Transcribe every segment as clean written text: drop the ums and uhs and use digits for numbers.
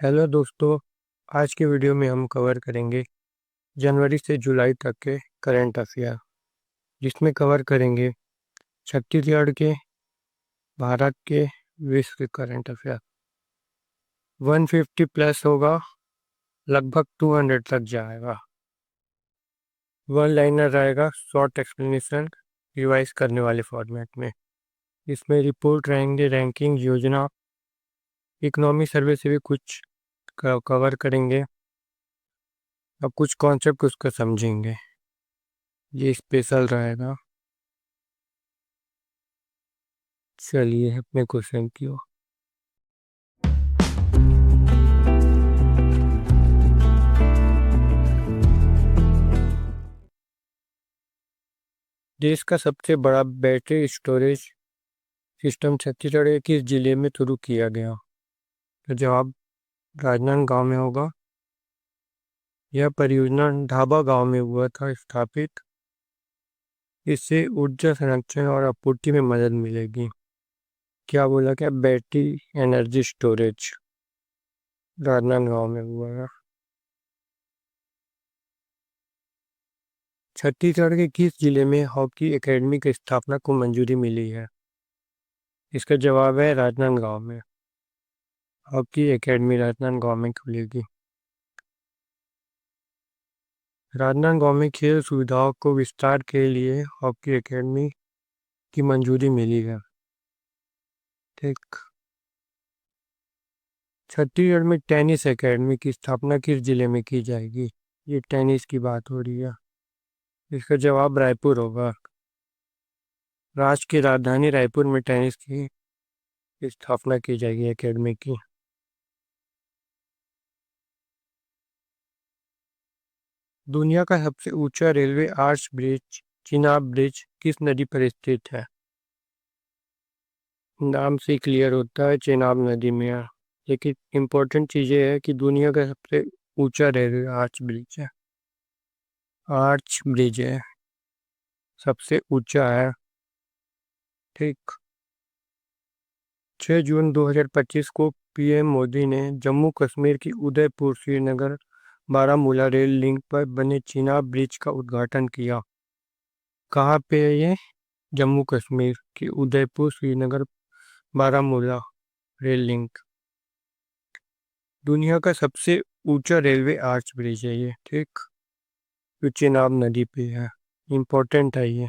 Hello दोस्तों। आज के वीडियो में हम कवर करेंगे जनवरी से जुलाई तक के करंट अफेयर, जिसमें कवर करेंगे छत्तीसगढ़ के, भारत के, विश्व के करंट अफेयर। 150 प्लस होगा, लगभग 200 तक जाएगा। वन लाइनर रहेगा, शॉर्ट एक्सप्लेनेशन रिवाइज करने वाले फॉर्मेट में। इसमें रिपोर्ट रहेंगे, रैंकिंग, योजना, इकोनॉमी सर्वे से भी कुछ कवर करेंगे। अब कुछ कॉन्सेप्ट उसका समझेंगे। ये स्पेशल रहेगा। चलिए अपने क्वेश्चन की ओर। देश का सबसे बड़ा बैटरी स्टोरेज सिस्टम छत्तीसगढ़ के किस जिले में शुरू किया गया? तो जवाब राजनांदगांव में होगा। यह परियोजना ढाबा गांव में हुआ था स्थापित। इससे ऊर्जा संरक्षण और आपूर्ति में मदद मिलेगी। क्या बोला? क्या बैटरी एनर्जी स्टोरेज राजनांदगांव में हुआ है। छत्तीसगढ़ के किस जिले में हॉकी एकेडमी की स्थापना को मंजूरी मिली है? इसका जवाब है राजनांदगांव में। हॉकी एकेडमी राजनांदगांव में खुलेगी। राजनांदगांव में खेल सुविधाओं को विस्तार के लिए हॉकी एकेडमी की मंजूरी मिली है। ठीक। छत्तीसगढ़ में टेनिस एकेडमी की स्थापना किस जिले में की जाएगी? ये टेनिस की बात हो रही है। इसका जवाब रायपुर होगा। राज्य की राजधानी रायपुर में टेनिस की स्थापना की जाएगी एकेडमी की। दुनिया का सबसे ऊंचा railway arch bridge, Chenab bridge, किस नदी पर स्थित है? नाम से क्लियर होता है, चेनाब नदी में है। लेकिन इम्पोर्टेंट चीज़ ये है कि दुनिया का सबसे ऊंचा रेलवे आर्च ब्रिज है। आर्च ब्रिज है, सबसे ऊंचा है। ठीक। 6 जून 2025 को पीएम मोदी ने जम्मू कश्मीर की उदयपुर श्रीनगर बारामूला रेल लिंक पर बने चिनाब ब्रिज का उद्घाटन किया। कहाँ पे है ये? जम्मू कश्मीर की उदयपुर श्रीनगर बारामूला रेल लिंक। दुनिया का सबसे ऊंचा रेलवे आर्च ब्रिज है ये। ठीक। जो चिनाब नदी पे है। इम्पोर्टेंट है ये।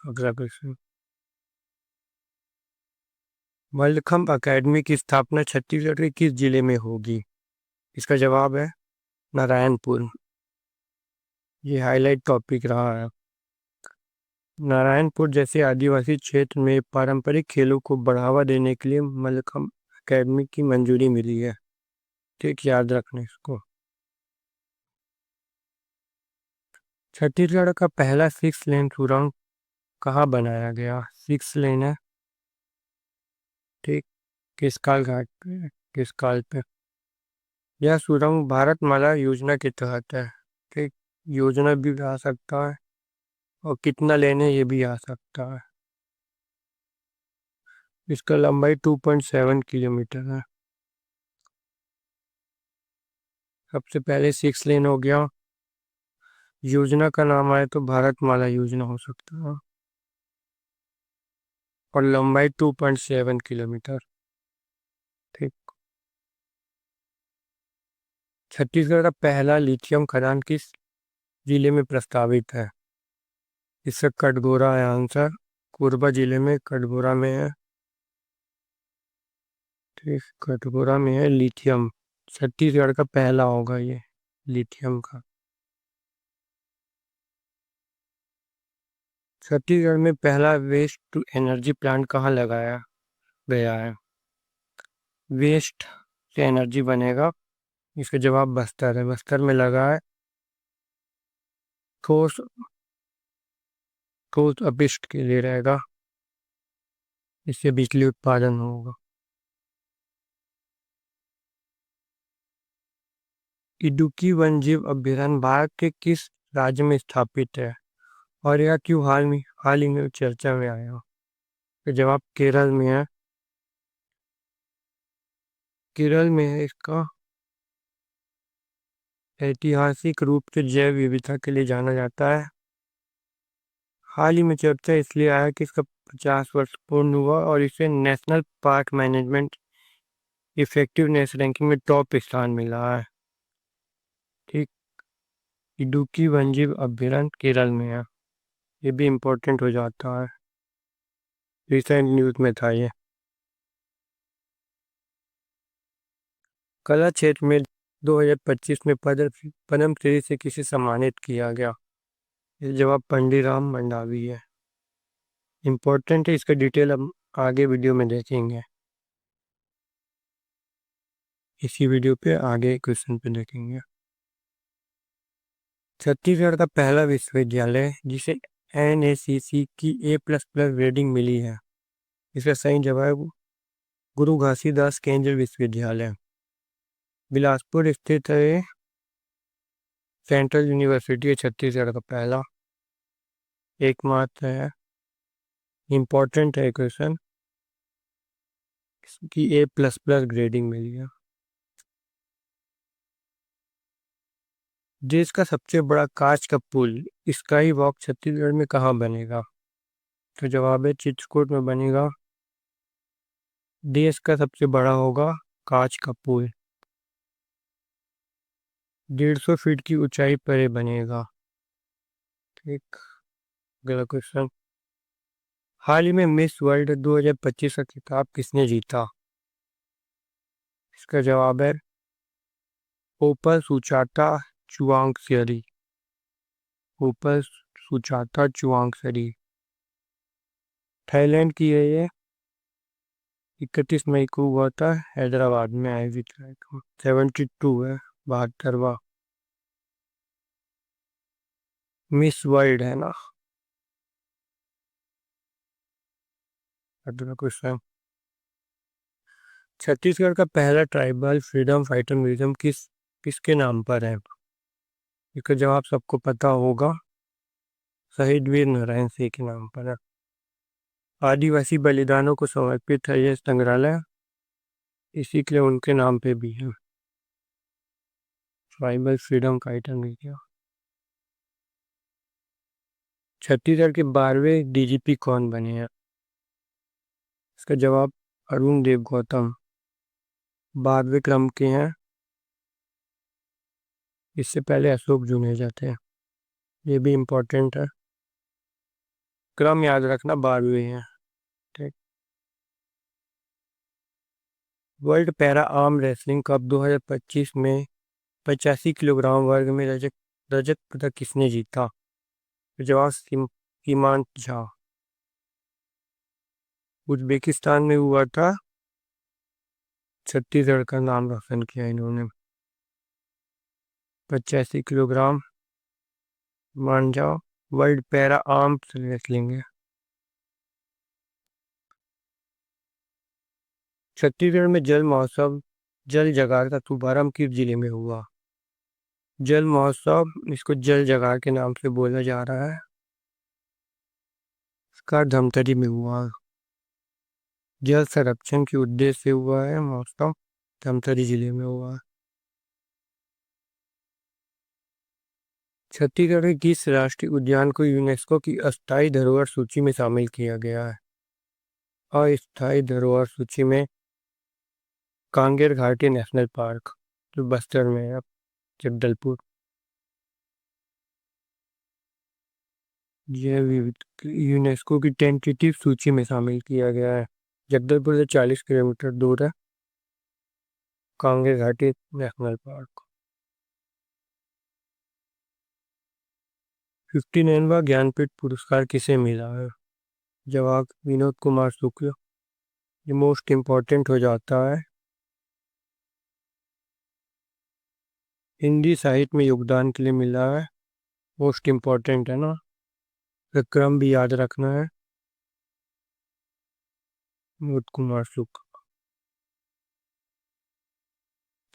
अगला क्वेश्चन। मल्लखंब अकेडमी की स्थापना छत्तीसगढ़ के किस जिले में होगी? इसका जवाब है नारायणपुर। ये हाईलाइट टॉपिक रहा है। नारायणपुर जैसे आदिवासी क्षेत्र में पारंपरिक खेलों को बढ़ावा देने के लिए मल्लखंब अकेडमी की मंजूरी मिली है। ठीक, याद रखना इसको। छत्तीसगढ़ का पहला 6 लेन सुरंग कहाँ बनाया गया? 6 लेन है। ठीक। किसकाल घाट पे, किसकाल पे। यह सुरंग भारतमाला योजना के तहत है। ठीक। योजना भी आ सकता है और कितना लेन है ये भी आ सकता है। इसका लंबाई 2.7 किलोमीटर है। सबसे पहले 6 लेन हो गया। योजना का नाम आए तो भारतमाला योजना हो सकता है। और लंबाई 2.7 किलोमीटर। ठीक। छत्तीसगढ़ का पहला लिथियम खदान किस जिले में प्रस्तावित है? इसका कटघोरा है आंसर। कोरबा जिले में कटघोरा में है। ठीक, कटघोरा में है लिथियम। छत्तीसगढ़ का पहला होगा ये लिथियम का। छत्तीसगढ़ में पहला वेस्ट टू एनर्जी प्लांट कहाँ लगाया गया है? वेस्ट से एनर्जी बनेगा। इसका जवाब बस्तर है। बस्तर में लगा है। ठोस ठोस अपशिष्ट के लिए रहेगा। इससे बिजली उत्पादन होगा। इडुक्की वन्यजीव अभयारण्य भारत के किस राज्य में स्थापित है? और यह क्यों हाल ही में चर्चा में आया? तो जवाब केरल में है। केरल में है इसका। ऐतिहासिक रूप से जैव विविधता के लिए जाना जाता है। हाल ही में चर्चा इसलिए आया कि इसका 50 वर्ष पूर्ण हुआ और इसे national park management effectiveness ranking में टॉप स्थान मिला है। ठीक। इडुक्की वन्यजीव अभयारण्य केरल में है। ये भी इम्पोर्टेंट हो जाता है, रिसेंट न्यूज़ में था ये। कला क्षेत्र में 2025 में पद्म श्री से किसे सम्मानित किया गया? ये जवाब पंडित राम मंडावी है। इम्पोर्टेंट है, इसका डिटेल हम आगे वीडियो में देखेंगे। इसी वीडियो पे आगे क्वेश्चन पे देखेंगे। छत्तीसगढ़ का पहला विश्वविद्यालय जिसे NACC की A++ रेटिंग मिली है, इसका सही जवाब गुरु घासीदास केंद्रीय विश्वविद्यालय बिलासपुर स्थित है। सेंट्रल यूनिवर्सिटी है छत्तीसगढ़ का पहला, एकमात्र है। इम्पोर्टेंट है क्वेश्चन, इसकी A++ ग्रेडिंग मिली है। देश का सबसे बड़ा कांच का पुल स्काई वॉक छत्तीसगढ़ में कहाँ बनेगा? तो जवाब है चित्रकूट में बनेगा। देश का सबसे बड़ा होगा कांच का पुल। 150 फीट की ऊंचाई पर ये बनेगा। ठीक। अगला क्वेश्चन, हाल ही में मिस वर्ल्ड 2025 का खिताब किसने जीता? इसका जवाब है ओपल सुचाता चुआंगसेरी। ओपल सुचाता चुआंगसेरी थाईलैंड की है ये। 31 मई को हुआ था, हैदराबाद में आयोजित हुआ। 72 है, 72वां मिस वर्ल्ड है ना। अगला क्वेश्चन, छत्तीसगढ़ का पहला ट्राइबल फ्रीडम फाइटर म्यूजियम किसके नाम पर है? इसका जवाब सबको पता होगा, शहीद वीर नारायण सिंह के नाम पर है। आदिवासी बलिदानों को समर्पित है यह संग्रहालय, इसी के लिए उनके नाम पे भी है, tribal freedom fighter museum. Chhattisgarh के 12वें DGP कौन बने हैं? इसका जवाब अरुण देव गौतम 12वें क्रम के हैं। इससे पहले अशोक जुनेजा थे। ये भी इम्पोर्टेंट है, क्रम याद रखना 12वें हैं। ठीक। World para arm wrestling cup 2025 में 85 किलोग्राम वर्ग में रजत रजत पदक किसने जीता? जवाब सीमांत झा। उज्बेकिस्तान में हुआ था, छत्तीसगढ़ का नाम रोशन किया इन्होंने। 85 किलोग्राम मान जाओ, वर्ल्ड पैरा आर्म्स रेसलिंग है। छत्तीसगढ़ में जल महोत्सव जल जगार का शुभारंभ किस जिले में हुआ? जल महोत्सव, इसको जल जगार के नाम से बोला जा रहा है, इसका धमतरी में हुआ। जल संरक्षण के उद्देश्य से हुआ है महोत्सव, धमतरी जिले में हुआ है। छत्तीसगढ़ के किस राष्ट्रीय उद्यान को यूनेस्को की अस्थायी धरोहर सूची में शामिल किया गया है? अस्थायी धरोहर सूची में कांगेर घाटी नेशनल पार्क, जो बस्तर में है, जगदलपुर। यह यूनेस्को की टेंटेटिव सूची में शामिल किया गया है। जगदलपुर से 40 किलोमीटर दूर है कांगेर घाटी नेशनल पार्क। 59वां ज्ञानपीठ पुरस्कार किसे मिला है? जवाब विनोद कुमार शुक्ल। ये मोस्ट इम्पोर्टेंट हो जाता है, हिंदी साहित्य में योगदान के लिए मिला है, मोस्ट इम्पोर्टेंट है ना, तो क्रम भी याद रखना है। विनोद कुमार शुक्ल।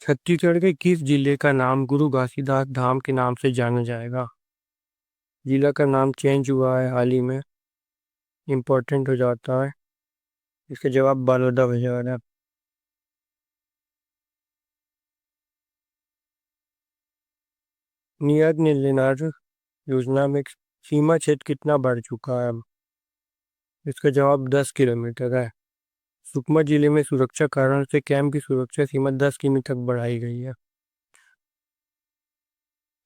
छत्तीसगढ़ के किस जिले का नाम गुरु घासीदास धाम के नाम से जाना जाएगा? जिला का नाम चेंज हुआ है हाल ही में, इम्पोर्टेंट हो जाता है। इसका जवाब बलौदाबाजार है। नियत निर्लिनार योजना में सीमा क्षेत्र कितना बढ़ चुका है? इसका जवाब 10 किलोमीटर है। सुकमा जिले में सुरक्षा कारण से कैंप की सुरक्षा सीमा 10 किमी तक बढ़ाई गई है।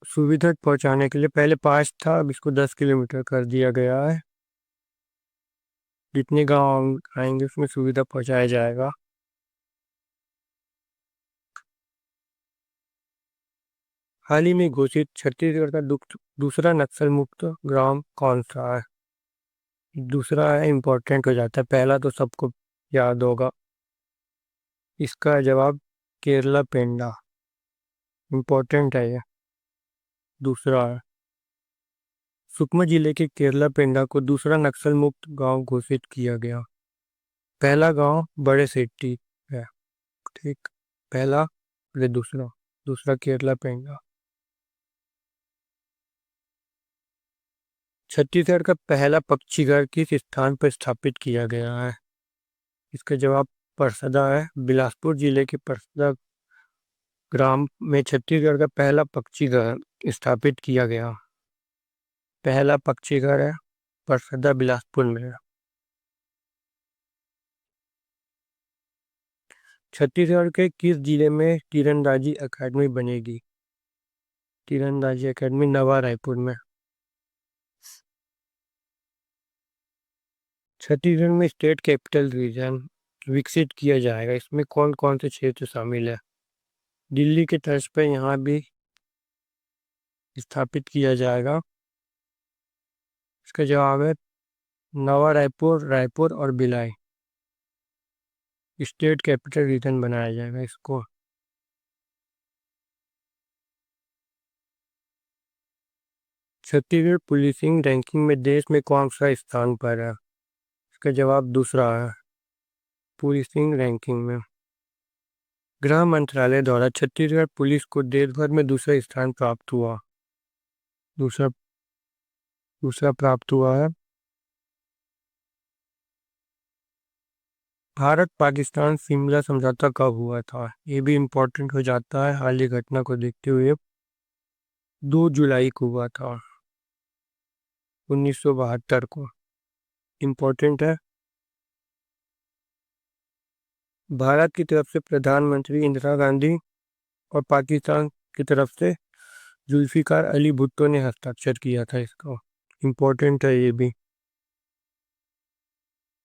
सुविधा पहुंचाने के लिए पहले 5 था, अब इसको 10 किलोमीटर कर दिया गया है। जितने गांव आएंगे उसमें सुविधा पहुंचाया जाएगा। हाल ही में घोषित छत्तीसगढ़ का दूसरा नक्सल मुक्त ग्राम कौन सा है? दूसरा है इम्पोर्टेंट हो जाता है, पहला तो सबको याद होगा। इसका जवाब केरला पेंडा। इम्पोर्टेंट है ये। दूसरा है सुकमा जिले के केरला पेंडा को दूसरा नक्सल मुक्त गांव घोषित किया गया। पहला गांव बड़े सेट्टी है। ठीक। पहला फिर दूसरा। दूसरा केरला पेंडा। छत्तीसगढ़ का पहला पक्षी घर किस स्थान पर स्थापित किया गया है? इसका जवाब परसदा है। बिलासपुर जिले के परसदा ग्राम में छत्तीसगढ़ का पहला पक्षी घर स्थापित किया गया। पहला पक्षी घर है परसदा बिलासपुर में। छत्तीसगढ़ के किस जिले में तीरंदाजी अकादमी बनेगी? तीरंदाजी अकादमी नवा रायपुर में। छत्तीसगढ़ में स्टेट कैपिटल रीजन विकसित किया जाएगा, इसमें कौन कौन से क्षेत्र शामिल है? दिल्ली के तर्ज पर यहाँ भी स्थापित किया जाएगा। इसका जवाब है नवा रायपुर, रायपुर और भिलाई। स्टेट कैपिटल रीजन बनाया जाएगा इसको। छत्तीसगढ़ पुलिसिंग रैंकिंग में देश में कौन सा स्थान पर है? इसका जवाब दूसरा है। पुलिसिंग रैंकिंग में गृह मंत्रालय द्वारा छत्तीसगढ़ पुलिस को देश भर में दूसरा स्थान प्राप्त हुआ। दूसरा दूसरा प्राप्त हुआ है। भारत पाकिस्तान शिमला समझौता कब हुआ था? ये भी इम्पोर्टेंट हो जाता है हाल की घटना को देखते हुए। 2 जुलाई को हुआ था, 1972 को। इम्पोर्टेंट है। भारत की तरफ से प्रधानमंत्री इंदिरा गांधी और पाकिस्तान की तरफ से जुल्फिकार अली भुट्टो ने हस्ताक्षर किया था इसको। इम्पोर्टेंट है ये भी।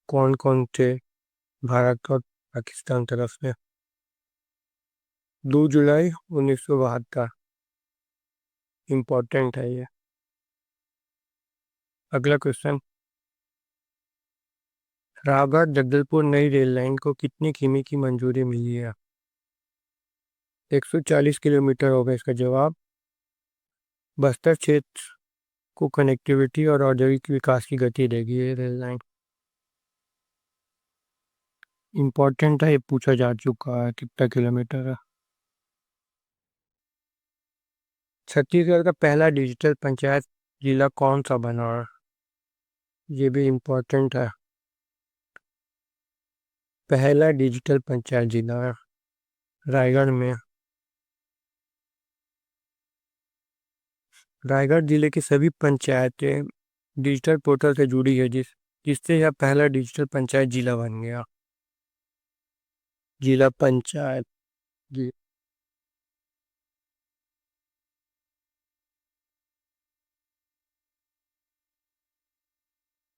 कौन कौन थे भारत और पाकिस्तान तरफ से? 2 जुलाई 1972। इम्पोर्टेंट है ये। अगला क्वेश्चन। रायगढ़ जगदलपुर नई रेल लाइन को कितनी किमी की मंजूरी मिली है? 140 किलोमीटर होगा इसका जवाब। बस्तर क्षेत्र को कनेक्टिविटी और औद्योगिक विकास की गति देगी ये रेल लाइन। इम्पोर्टेंट है, ये पूछा जा चुका है कितना किलोमीटर है। छत्तीसगढ़ का पहला डिजिटल पंचायत जिला कौन सा बना है? ये भी इम्पोर्टेंट है। पहला डिजिटल पंचायत जिला है रायगढ़ में। रायगढ़ जिले की सभी पंचायतें डिजिटल पोर्टल से जुड़ी है, जिससे यह पहला डिजिटल पंचायत जिला बन गया। जिला पंचायत जी।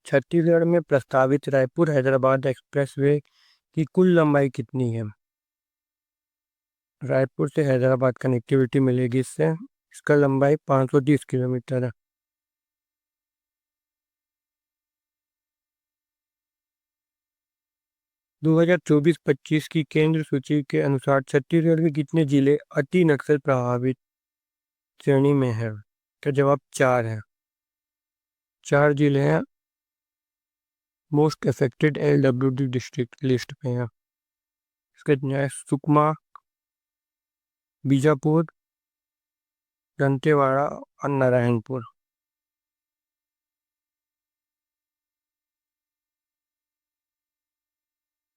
छत्तीसगढ़ में प्रस्तावित रायपुर हैदराबाद एक्सप्रेसवे की कुल लंबाई कितनी है? रायपुर से हैदराबाद कनेक्टिविटी मिलेगी इससे। इसका लंबाई 530 किलोमीटर है। 2024-25 की केंद्र सूची के अनुसार छत्तीसगढ़ के कितने जिले अति नक्सल प्रभावित श्रेणी में है? का जवाब 4 है। 4 जिले हैं most affected LWD district list में है। इसके न्याय सुकमा, बीजापुर, दंतेवाड़ा और नारायणपुर।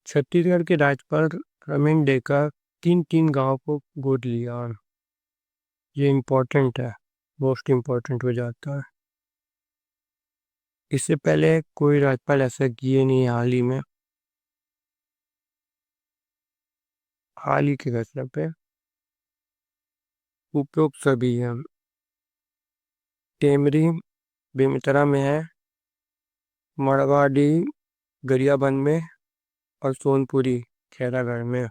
छत्तीसगढ़ के राज्यपाल रमेन डेका किन 3 गांव को गोद लिया? ये इम्पोर्टेंट है। मोस्ट इम्पोर्टेंट हो जाता है। इससे पहले कोई राज्यपाल ऐसा किए नहीं है हाल ही के घटना पे उपरोक्त सभी है। टेमरी बेमेतरा में है, मड़वाडी गरियाबंद में और सोनपुरी खैरागढ़ में।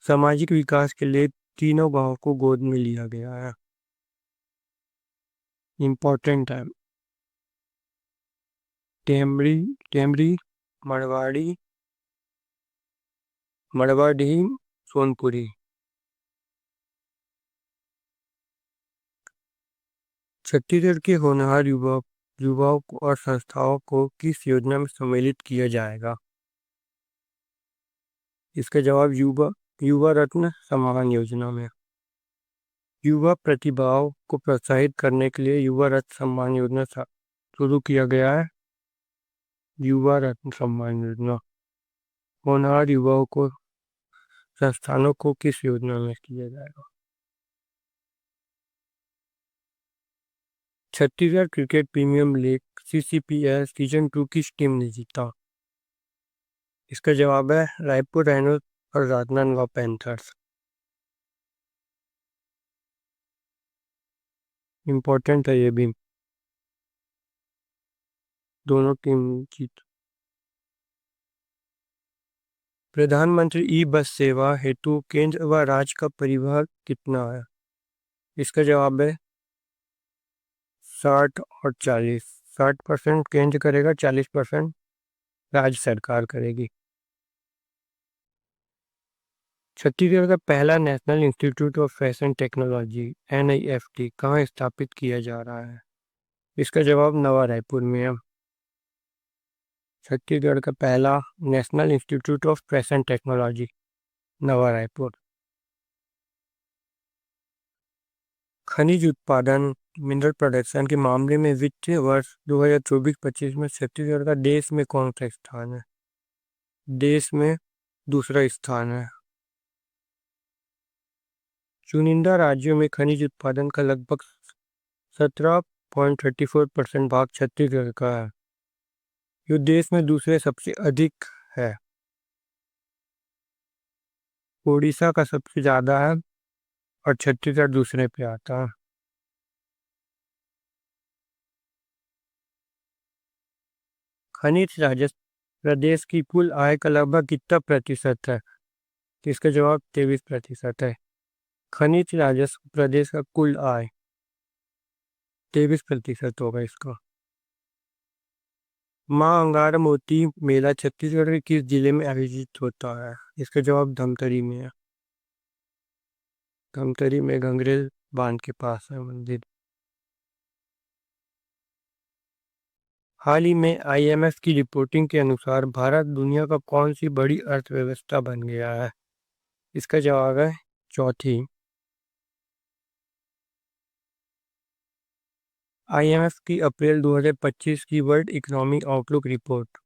सामाजिक विकास के लिए तीनों गांवों को गोद में लिया गया है। इम्पोर्टेंट है। टेमरी टेमरी मड़वाड़ी मड़वाडी सोनपुरी। छत्तीसगढ़ के होनहार युवाओं को और संस्थाओं को किस योजना में सम्मिलित किया जाएगा? इसका जवाब युवा युवा रत्न सम्मान योजना में। युवा प्रतिभाओं को प्रोत्साहित करने के लिए युवा रत्न सम्मान योजना शुरू किया गया है। युवा रत्न सम्मान योजना होनहार युवाओं को संस्थानों को किस योजना में किया जाएगा? Chhattisgarh cricket premium league CCPL season 2 किस टीम ने जीता? इसका जवाब है रायपुर राइनो और राजनांदगांव पैंथर्स। इम्पोर्टेंट है ये भी, दोनों टीम जीत। प्रधानमंत्री ई बस सेवा हेतु केंद्र व राज्य का परिवहन कितना है? इसका जवाब है 60 और 40। 60% केंद्र करेगा, 40% राज्य सरकार करेगी। छत्तीसगढ़ का पहला national institute of fashion technology NIFT कहाँ स्थापित किया जा रहा है? इसका जवाब नवा रायपुर में है। छत्तीसगढ़ का पहला national institute of fashion technology नवा रायपुर। खनिज उत्पादन मिनरल प्रोडक्शन के मामले में वित्तीय वर्ष 2024-25 में छत्तीसगढ़ का देश में कौन सा स्थान है? देश में दूसरा स्थान है। चुनिंदा राज्यों में खनिज उत्पादन का लगभग 17.34% भाग छत्तीसगढ़ का है, जो देश में दूसरे सबसे अधिक है। उड़ीसा का सबसे ज्यादा है और छत्तीसगढ़ दूसरे पे आता है। खनिज राजस्व प्रदेश की कुल आय का लगभग कितना प्रतिशत है? इसका जवाब 23% है। खनिज राजस्व प्रदेश का कुल आय 23% होगा इसका। माँ अंगार मोती मेला छत्तीसगढ़ के किस जिले में आयोजित होता है? इसका जवाब धमतरी में है। धमतरी में घंघरेल बांध के पास है मंदिर। हाल ही में IMF की रिपोर्टिंग के अनुसार भारत दुनिया का कौन सी बड़ी अर्थव्यवस्था बन गया है? इसका जवाब है चौथी। IMF की अप्रैल 2025 की वर्ल्ड इकोनॉमिक आउटलुक रिपोर्ट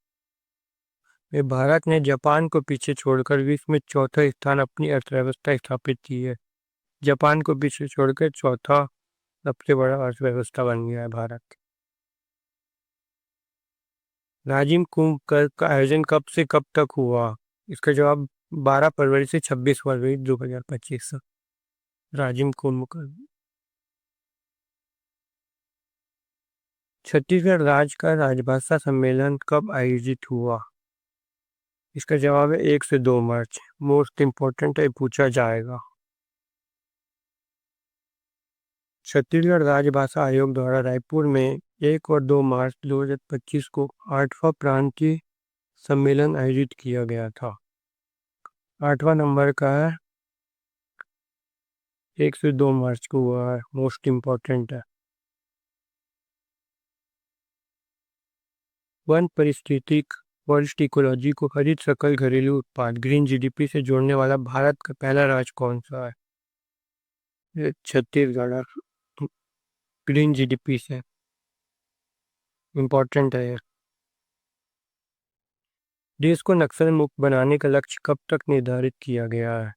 में भारत ने जापान को पीछे छोड़कर विश्व में चौथा स्थान अपनी अर्थव्यवस्था स्थापित की है। जापान को पीछे छोड़कर चौथा सबसे बड़ा अर्थव्यवस्था बन गया है भारत। राजिम कुंभ का आयोजन कब से कब तक हुआ? इसका जवाब 12 फरवरी से 26 फरवरी 2025। राजिम कुंभ का छत्तीसगढ़ राज्य का राजभाषा सम्मेलन कब आयोजित हुआ? इसका जवाब है 1 से 2 मार्च। मोस्ट इम्पोर्टेंट है, पूछा जाएगा। छत्तीसगढ़ राजभाषा आयोग द्वारा रायपुर में 1 और 2 मार्च 2025 को 8वां प्रांतीय सम्मेलन आयोजित किया गया था। 8वां नंबर का है, 1 से 2 मार्च को हुआ है। मोस्ट इम्पोर्टेंट है। वन पारिस्थितिक फॉरेस्ट इकोलॉजी को हरित सकल घरेलू उत्पाद ग्रीन GDP से जोड़ने वाला भारत का पहला राज्य कौन सा है? ये छत्तीसगढ़ है, ग्रीन GDP से। इम्पोर्टेंट है ये। देश को नक्सल मुक्त बनाने का लक्ष्य कब तक निर्धारित किया गया है?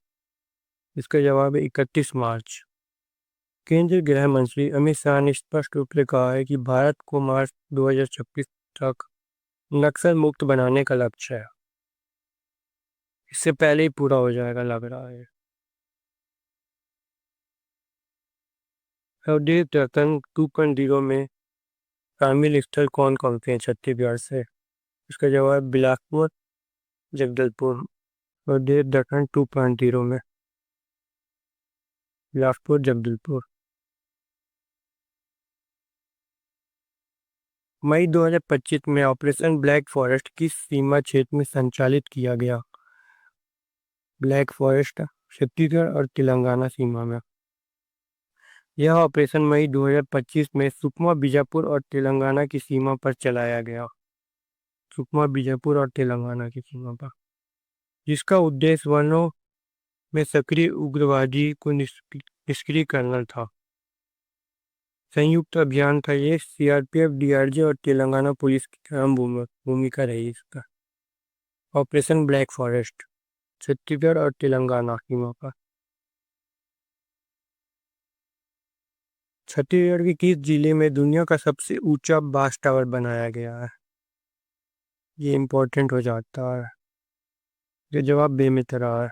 इसका जवाब है 31 मार्च। केंद्रीय गृह मंत्री अमित शाह ने स्पष्ट रूप से कहा है कि भारत को मार्च 2026 तक नक्सल मुक्त बनाने का लक्ष्य है। इससे पहले ही पूरा हो जाएगा लग रहा है। स्वदेश दर्शन 2.0 में शामिल स्थल कौन कौन से हैं छत्तीसगढ़ से? इसका जवाब बिलासपुर, जगदलपुर। स्वदेश दर्शन 2.0 में बिलासपुर, जगदलपुर। मई 2025 में ऑपरेशन ब्लैक फॉरेस्ट किस सीमा क्षेत्र में संचालित किया गया? ब्लैक फॉरेस्ट छत्तीसगढ़ और तेलंगाना सीमा में। यह ऑपरेशन मई 2025 में सुकमा, बीजापुर और तेलंगाना की सीमा पर चलाया गया। सुकमा, बीजापुर और तेलंगाना की सीमा पर, जिसका उद्देश्य वनों में सक्रिय उग्रवादी को निष्क्रिय करना था। संयुक्त अभियान था ये। सीआरपीएफ, डीआरजी और तेलंगाना पुलिस की अहम भूमिका रही इसका। ऑपरेशन ब्लैक फॉरेस्ट छत्तीसगढ़ और तेलंगाना सीमा पर। छत्तीसगढ़ के किस जिले में दुनिया का सबसे ऊंचा बास टावर बनाया गया है? ये इम्पोर्टेंट हो जाता है। ये जवाब बेमेतरा है।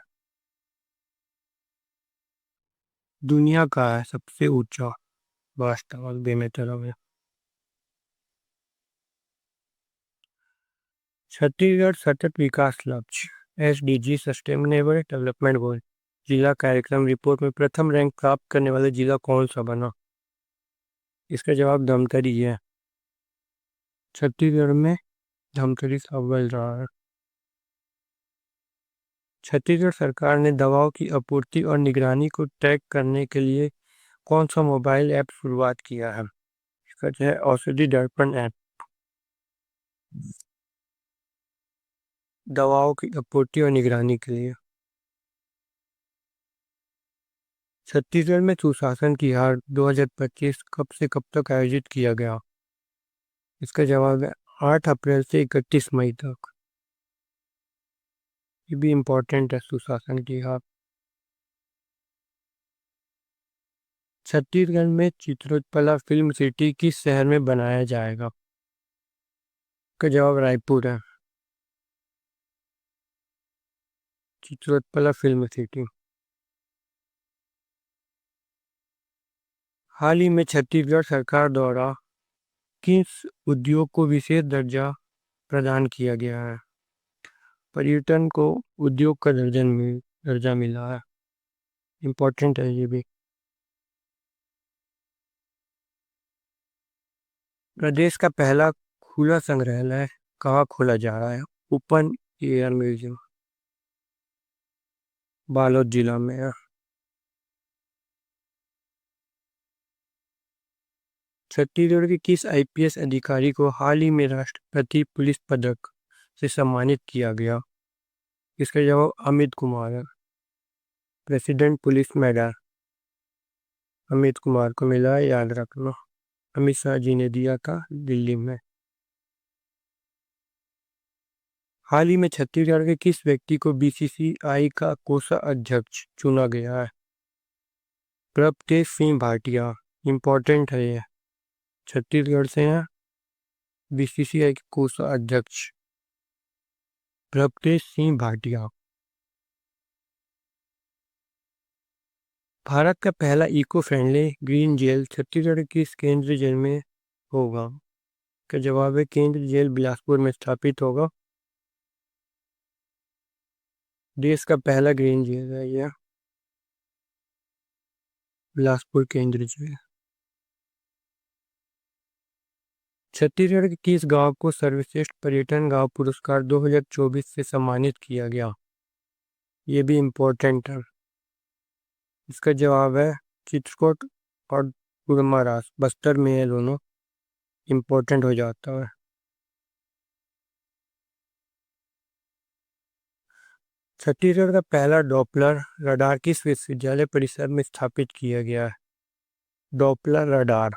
दुनिया का है सबसे ऊंचा बास टावर बेमेतरा में। छत्तीसगढ़ सतत विकास लक्ष्य एसडीजी सस्टेनेबल डेवलपमेंट गोल जिला कार्यक्रम रिपोर्ट में प्रथम रैंक प्राप्त करने वाला जिला कौन सा बना? इसका जवाब धमतरी है। छत्तीसगढ़ में धमतरी अव्वल रहा है। छत्तीसगढ़ सरकार ने दवाओं की आपूर्ति और निगरानी को ट्रैक करने के लिए कौन सा मोबाइल ऐप शुरुआत किया है? इसका जो है औषधि दर्पण ऐप। दवाओं की आपूर्ति और निगरानी के लिए। छत्तीसगढ़ में सुशासन की हार 2025 कब से कब तक आयोजित किया गया? इसका जवाब है 8 अप्रैल से 31 मई तक। ये भी इम्पोर्टेंट है सुशासन की हार। छत्तीसगढ़ में चित्रोत्पला फिल्म सिटी किस शहर में बनाया जाएगा? इसका जवाब रायपुर है। Chitrotpala film city. हाल ही में छत्तीसगढ़ सरकार द्वारा किस उद्योग को विशेष दर्जा प्रदान किया गया है? पर्यटन को उद्योग का दर्जा मिला है। इम्पोर्टेंट है ये भी। प्रदेश का पहला खुला संग्रहालय कहाँ खोला जा रहा है? ओपन एयर म्यूजियम, बालोद जिला में है। छत्तीसगढ़ के किस आईपीएस अधिकारी को हाल ही में राष्ट्रपति पुलिस पदक से सम्मानित किया गया? इसका जवाब अमित कुमार है। President police medal Amit Kumar को मिला है, याद रखना। अमित शाह जी ने दिया था दिल्ली में। हाल ही में छत्तीसगढ़ के किस व्यक्ति को बीसीसीआई का कोषाध्यक्ष चुना गया है? प्रभतेज सिंह भाटिया। इम्पोर्टेंट है ये। छत्तीसगढ़ से हैं बीसीसीआई के कोषाध्यक्ष प्रभतेज सिंह भाटिया। भारत का पहला eco friendly green jail Chhattisgarh की किस केंद्रीय जेल में होगा? का जवाब है केंद्रीय जेल बिलासपुर में स्थापित होगा। देश का पहला ग्रीन जेल है यह, बिलासपुर केंद्रीय जेल। छत्तीसगढ़ के किस गांव को सर्वश्रेष्ठ पर्यटन गांव पुरस्कार 2024 से सम्मानित किया गया? ये भी इम्पोर्टेंट है। इसका जवाब है चित्रकोट और कुड़मारास, बस्तर में है दोनों। इम्पोर्टेंट हो जाता है। छत्तीसगढ़ का पहला डॉपलर रडार किस विश्वविद्यालय परिसर में स्थापित किया गया है? Doppler radar.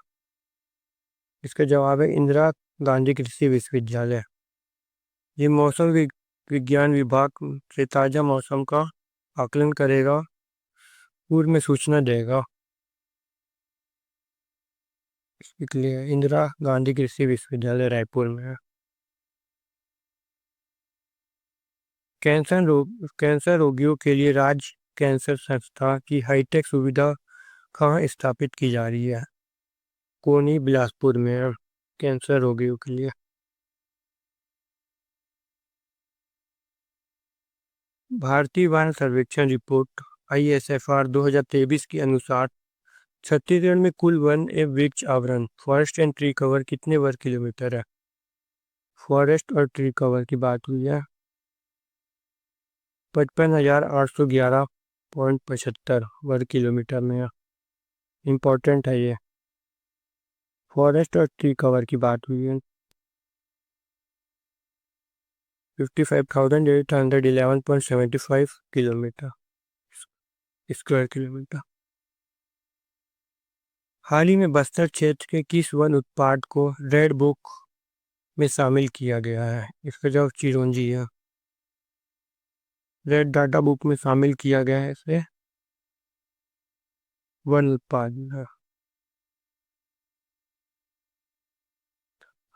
इसका जवाब है इंदिरा गांधी कृषि विश्वविद्यालय। ये मौसम विज्ञान विभाग से ताज़ा मौसम का आकलन करेगा, पूर्व में सूचना देगा। इसके लिए इंदिरा गांधी कृषि विश्वविद्यालय रायपुर में है। कैंसर रोगियों के लिए राज्य कैंसर संस्था की हाईटेक सुविधा कहाँ स्थापित की जा रही है? कोनी बिलासपुर में है, कैंसर रोगियों के लिए। भारतीय वन सर्वेक्षण रिपोर्ट ISFR 2023 के अनुसार छत्तीसगढ़ में कुल वन एवं वृक्ष आवरण फॉरेस्ट एंड ट्री कवर कितने वर्ग किलोमीटर है? फॉरेस्ट और ट्री कवर की बात हुई है, 55,811.75 वर्ग किलोमीटर में है। इम्पोर्टेंट है ये, फॉरेस्ट और ट्री कवर की बात हुई है। 55,811.75 किलोमीटर स्क्वायर किलोमीटर। हाल ही में बस्तर क्षेत्र के किस वन उत्पाद को रेड बुक में शामिल किया गया है? इसका जवाब चिरौंजी है, रेड डाटा बुक में शामिल किया गया है इसे, वन उत्पाद है।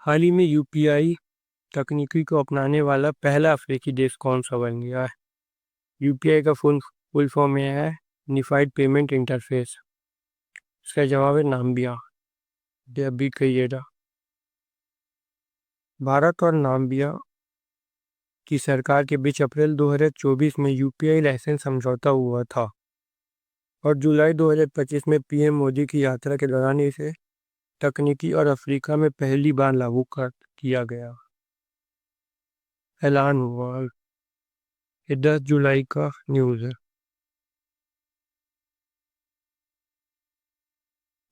हाल ही में UPI तकनीकी को अपनाने वाला पहला अफ्रीकी देश कौन सा बन गया है? UPI का फुल फॉर्म यह है, यूनिफाइड पेमेंट इंटरफेस। इसका जवाब है नाम्बिया। ये अभी कहिएगा। भारत और नाम्बिया की सरकार के बीच अप्रैल 2024 में UPI लाइसेंस समझौता हुआ था और जुलाई 2025 में PM मोदी की यात्रा के दौरान इसे तकनीकी और अफ्रीका में पहली बार लागू कर किया गया, ऐलान हुआ। ये 10 जुलाई का न्यूज़ है।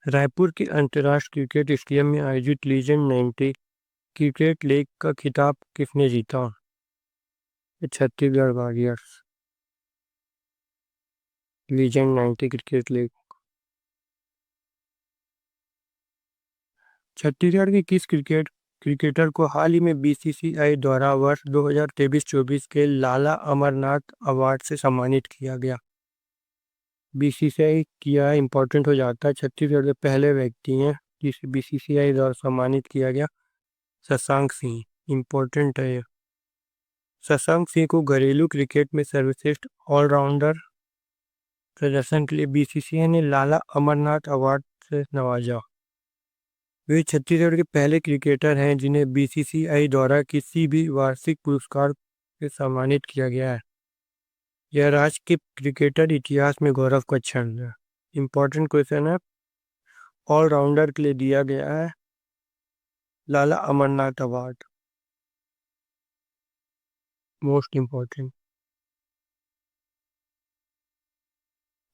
रायपुर के अंतर्राष्ट्रीय क्रिकेट स्टेडियम में आयोजित लीजेंड 90 क्रिकेट लीग का खिताब किसने जीता? Chhattisgarh warriors, legend 90 cricket league. Chhattisgarh के किस क्रिकेटर को हाल ही में BCCI द्वारा वर्ष 2023-24 के लाला अमरनाथ अवार्ड से सम्मानित किया गया? BCCI किया इम्पोर्टेंट हो जाता है, छत्तीसगढ़ के पहले व्यक्ति हैं जिसे BCCI द्वारा सम्मानित किया गया, शशांक सिंह। इम्पोर्टेंट है। शशांक सिंह को घरेलू क्रिकेट में सर्वश्रेष्ठ ऑलराउंडर प्रदर्शन के लिए BCCI ने लाला अमरनाथ अवार्ड से नवाजा। वे छत्तीसगढ़ के पहले क्रिकेटर हैं जिन्हें BCCI द्वारा किसी भी वार्षिक पुरस्कार से सम्मानित किया गया है। यह राज्य के क्रिकेटर इतिहास में गौरव का क्षण है। इम्पोर्टेंट क्वेश्चन है, ऑलराउंडर के लिए दिया गया है Lala Amarnath award, most important.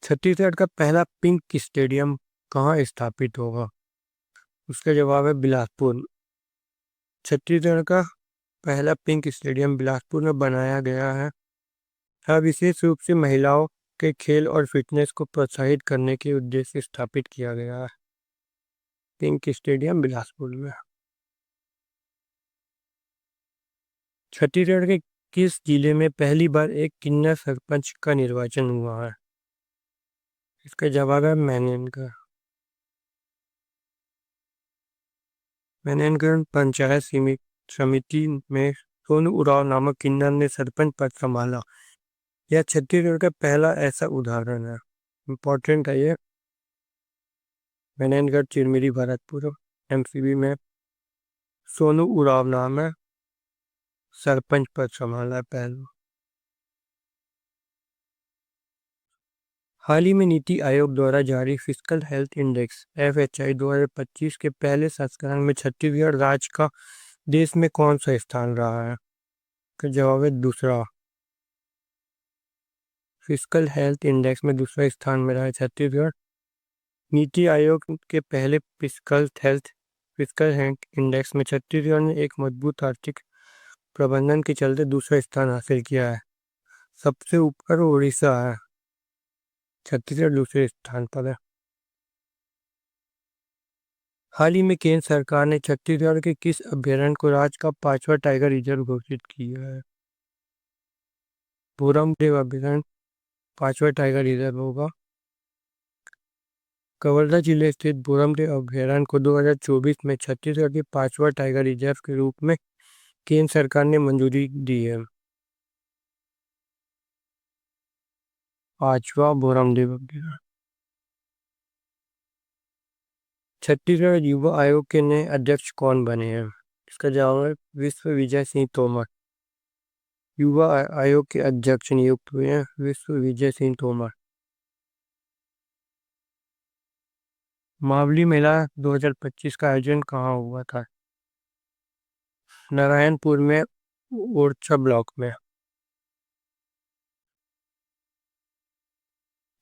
Chhattisgarh का पहला पिंक स्टेडियम कहाँ स्थापित होगा? उसका जवाब है बिलासपुर। छत्तीसगढ़ का पहला पिंक स्टेडियम बिलासपुर में बनाया गया है। विशेष रूप से महिलाओं के खेल और फिटनेस को प्रोत्साहित करने के उद्देश्य से स्थापित किया गया है पिंक स्टेडियम बिलासपुर में। छत्तीसगढ़ के किस जिले में पहली बार एक किन्नर सरपंच का निर्वाचन हुआ है? इसका जवाब है मैननगढ़। मैननगढ़ पंचायत समिति में सोनू उरांव नामक किन्नर ने सरपंच पद संभाला। यह छत्तीसगढ़ का पहला ऐसा उदाहरण है। इम्पोर्टेंट है ये। मैननगढ़ चिरमिरी भरतपुर MCB में सोनू उरांव नाम है, सरपंच पद संभाला है पहला। हाल ही में नीति आयोग द्वारा जारी फिस्कल हेल्थ इंडेक्स FHI 2025 के पहले संस्करण में छत्तीसगढ़ राज्य का देश में कौन सा स्थान रहा है? का जवाब है दूसरा। फिस्कल हेल्थ इंडेक्स में दूसरा स्थान में रहा है छत्तीसगढ़। नीति आयोग के पहले फिस्कल हेल्थ इंडेक्स में छत्तीसगढ़ ने एक मजबूत आर्थिक प्रबंधन के चलते दूसरा स्थान हासिल किया है। सबसे ऊपर उड़ीसा है, छत्तीसगढ़ दूसरे स्थान पर है। हाल ही में केंद्र सरकार ने छत्तीसगढ़ के किस अभयारण्य को राज्य का 5वां टाइगर रिजर्व घोषित किया है? भूरमदेव अभयारण्य 5वां टाइगर रिजर्व होगा। कवर्धा जिले स्थित बोरमदेव अभयारण्य को 2024 में छत्तीसगढ़ के 5वां टाइगर रिजर्व के रूप में केंद्र सरकार ने मंजूरी दी है। 5वां बोरमदेव अभयारण्य। छत्तीसगढ़ युवा आयोग के नए अध्यक्ष कौन बने हैं? इसका जवाब है विश्व विजय सिंह तोमर। युवा आयोग के अध्यक्ष नियुक्त हुए हैं विश्व विजय सिंह तोमर। मावली मेला 2025 का आयोजन कहाँ हुआ था? नारायणपुर में, ओरछा ब्लॉक में।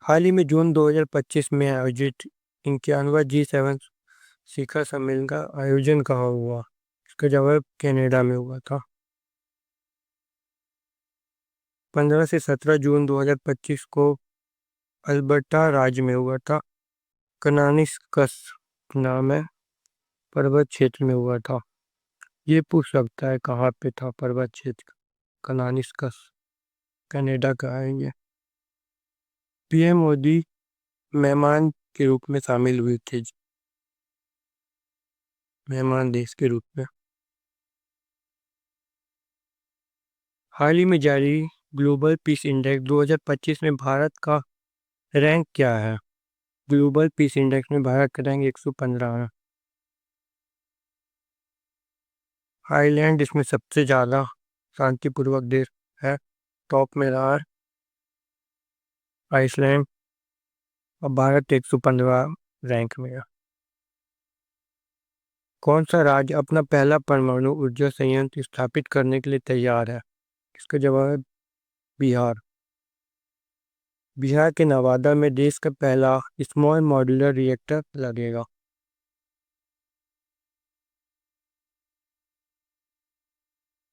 हाल ही में जून 2025 में आयोजित 51वां G7 शिखर सम्मेलन का आयोजन कहाँ हुआ? इसका जवाब कनाडा में हुआ था। 15 से 17 जून 2025 को अल्बर्टा राज्य में हुआ था। कनानिस्कस नाम है, पर्वत क्षेत्र में हुआ था। ये पूछ सकता है कहाँ पे था पर्वत क्षेत्र। कनानिस्कस कनाडा का है ये। पीएम मोदी मेहमान के रूप में शामिल हुए थे, मेहमान देश के रूप में। हाल ही में जारी ग्लोबल पीस इंडेक्स 2025 में भारत का रैंक क्या है? ग्लोबल पीस इंडेक्स में भारत का रैंक 115 है। आइलैंड इसमें सबसे ज़्यादा शांतिपूर्वक देश है। टॉप में रहा है आइसलैंड और भारत 115 रैंक में है। कौन सा राज्य अपना पहला परमाणु ऊर्जा संयंत्र स्थापित करने के लिए तैयार है? इसका जवाब है बिहार। बिहार के नवादा में देश का पहला स्मॉल मॉड्यूलर रिएक्टर लगेगा।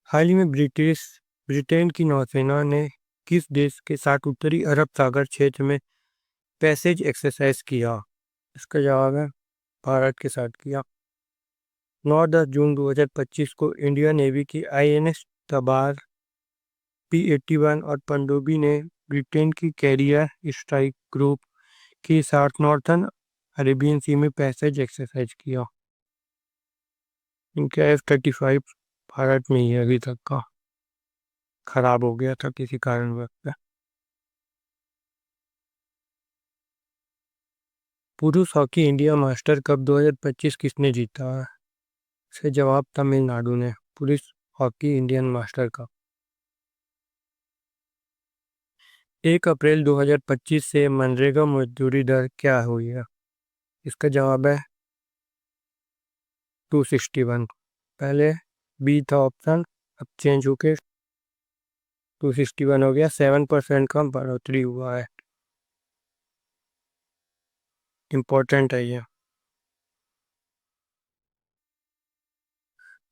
हाल ही में ब्रिटेन की नौसेना ने किस देश के साथ उत्तरी अरब सागर क्षेत्र में पैसेज एक्सरसाइज किया? इसका जवाब है भारत के साथ किया। 9-10 जून 2025 को इंडियन नेवी की INS तबार P-81 और पनडुब्बी ने ब्रिटेन की कैरियर स्ट्राइक ग्रुप के साथ नॉर्थर्न अरेबियन सी में पैसेज एक्सरसाइज किया। इनका F-35 भारत में ही है अभी तक का, खराब हो गया था किसी कारणवश। पुरुष हॉकी इंडिया मास्टर कप 2025 किसने जीता है? इसका जवाब तमिलनाडु ने। पुरुष हॉकी इंडियन मास्टर कप 1 अप्रैल 2025 से मनरेगा मजदूरी दर क्या हुई है? इसका जवाब है 261। पहले बी था ऑप्शन, अब चेंज होके 261 हो गया। 7% का बढ़ोतरी हुआ है। इम्पोर्टेंट है ये।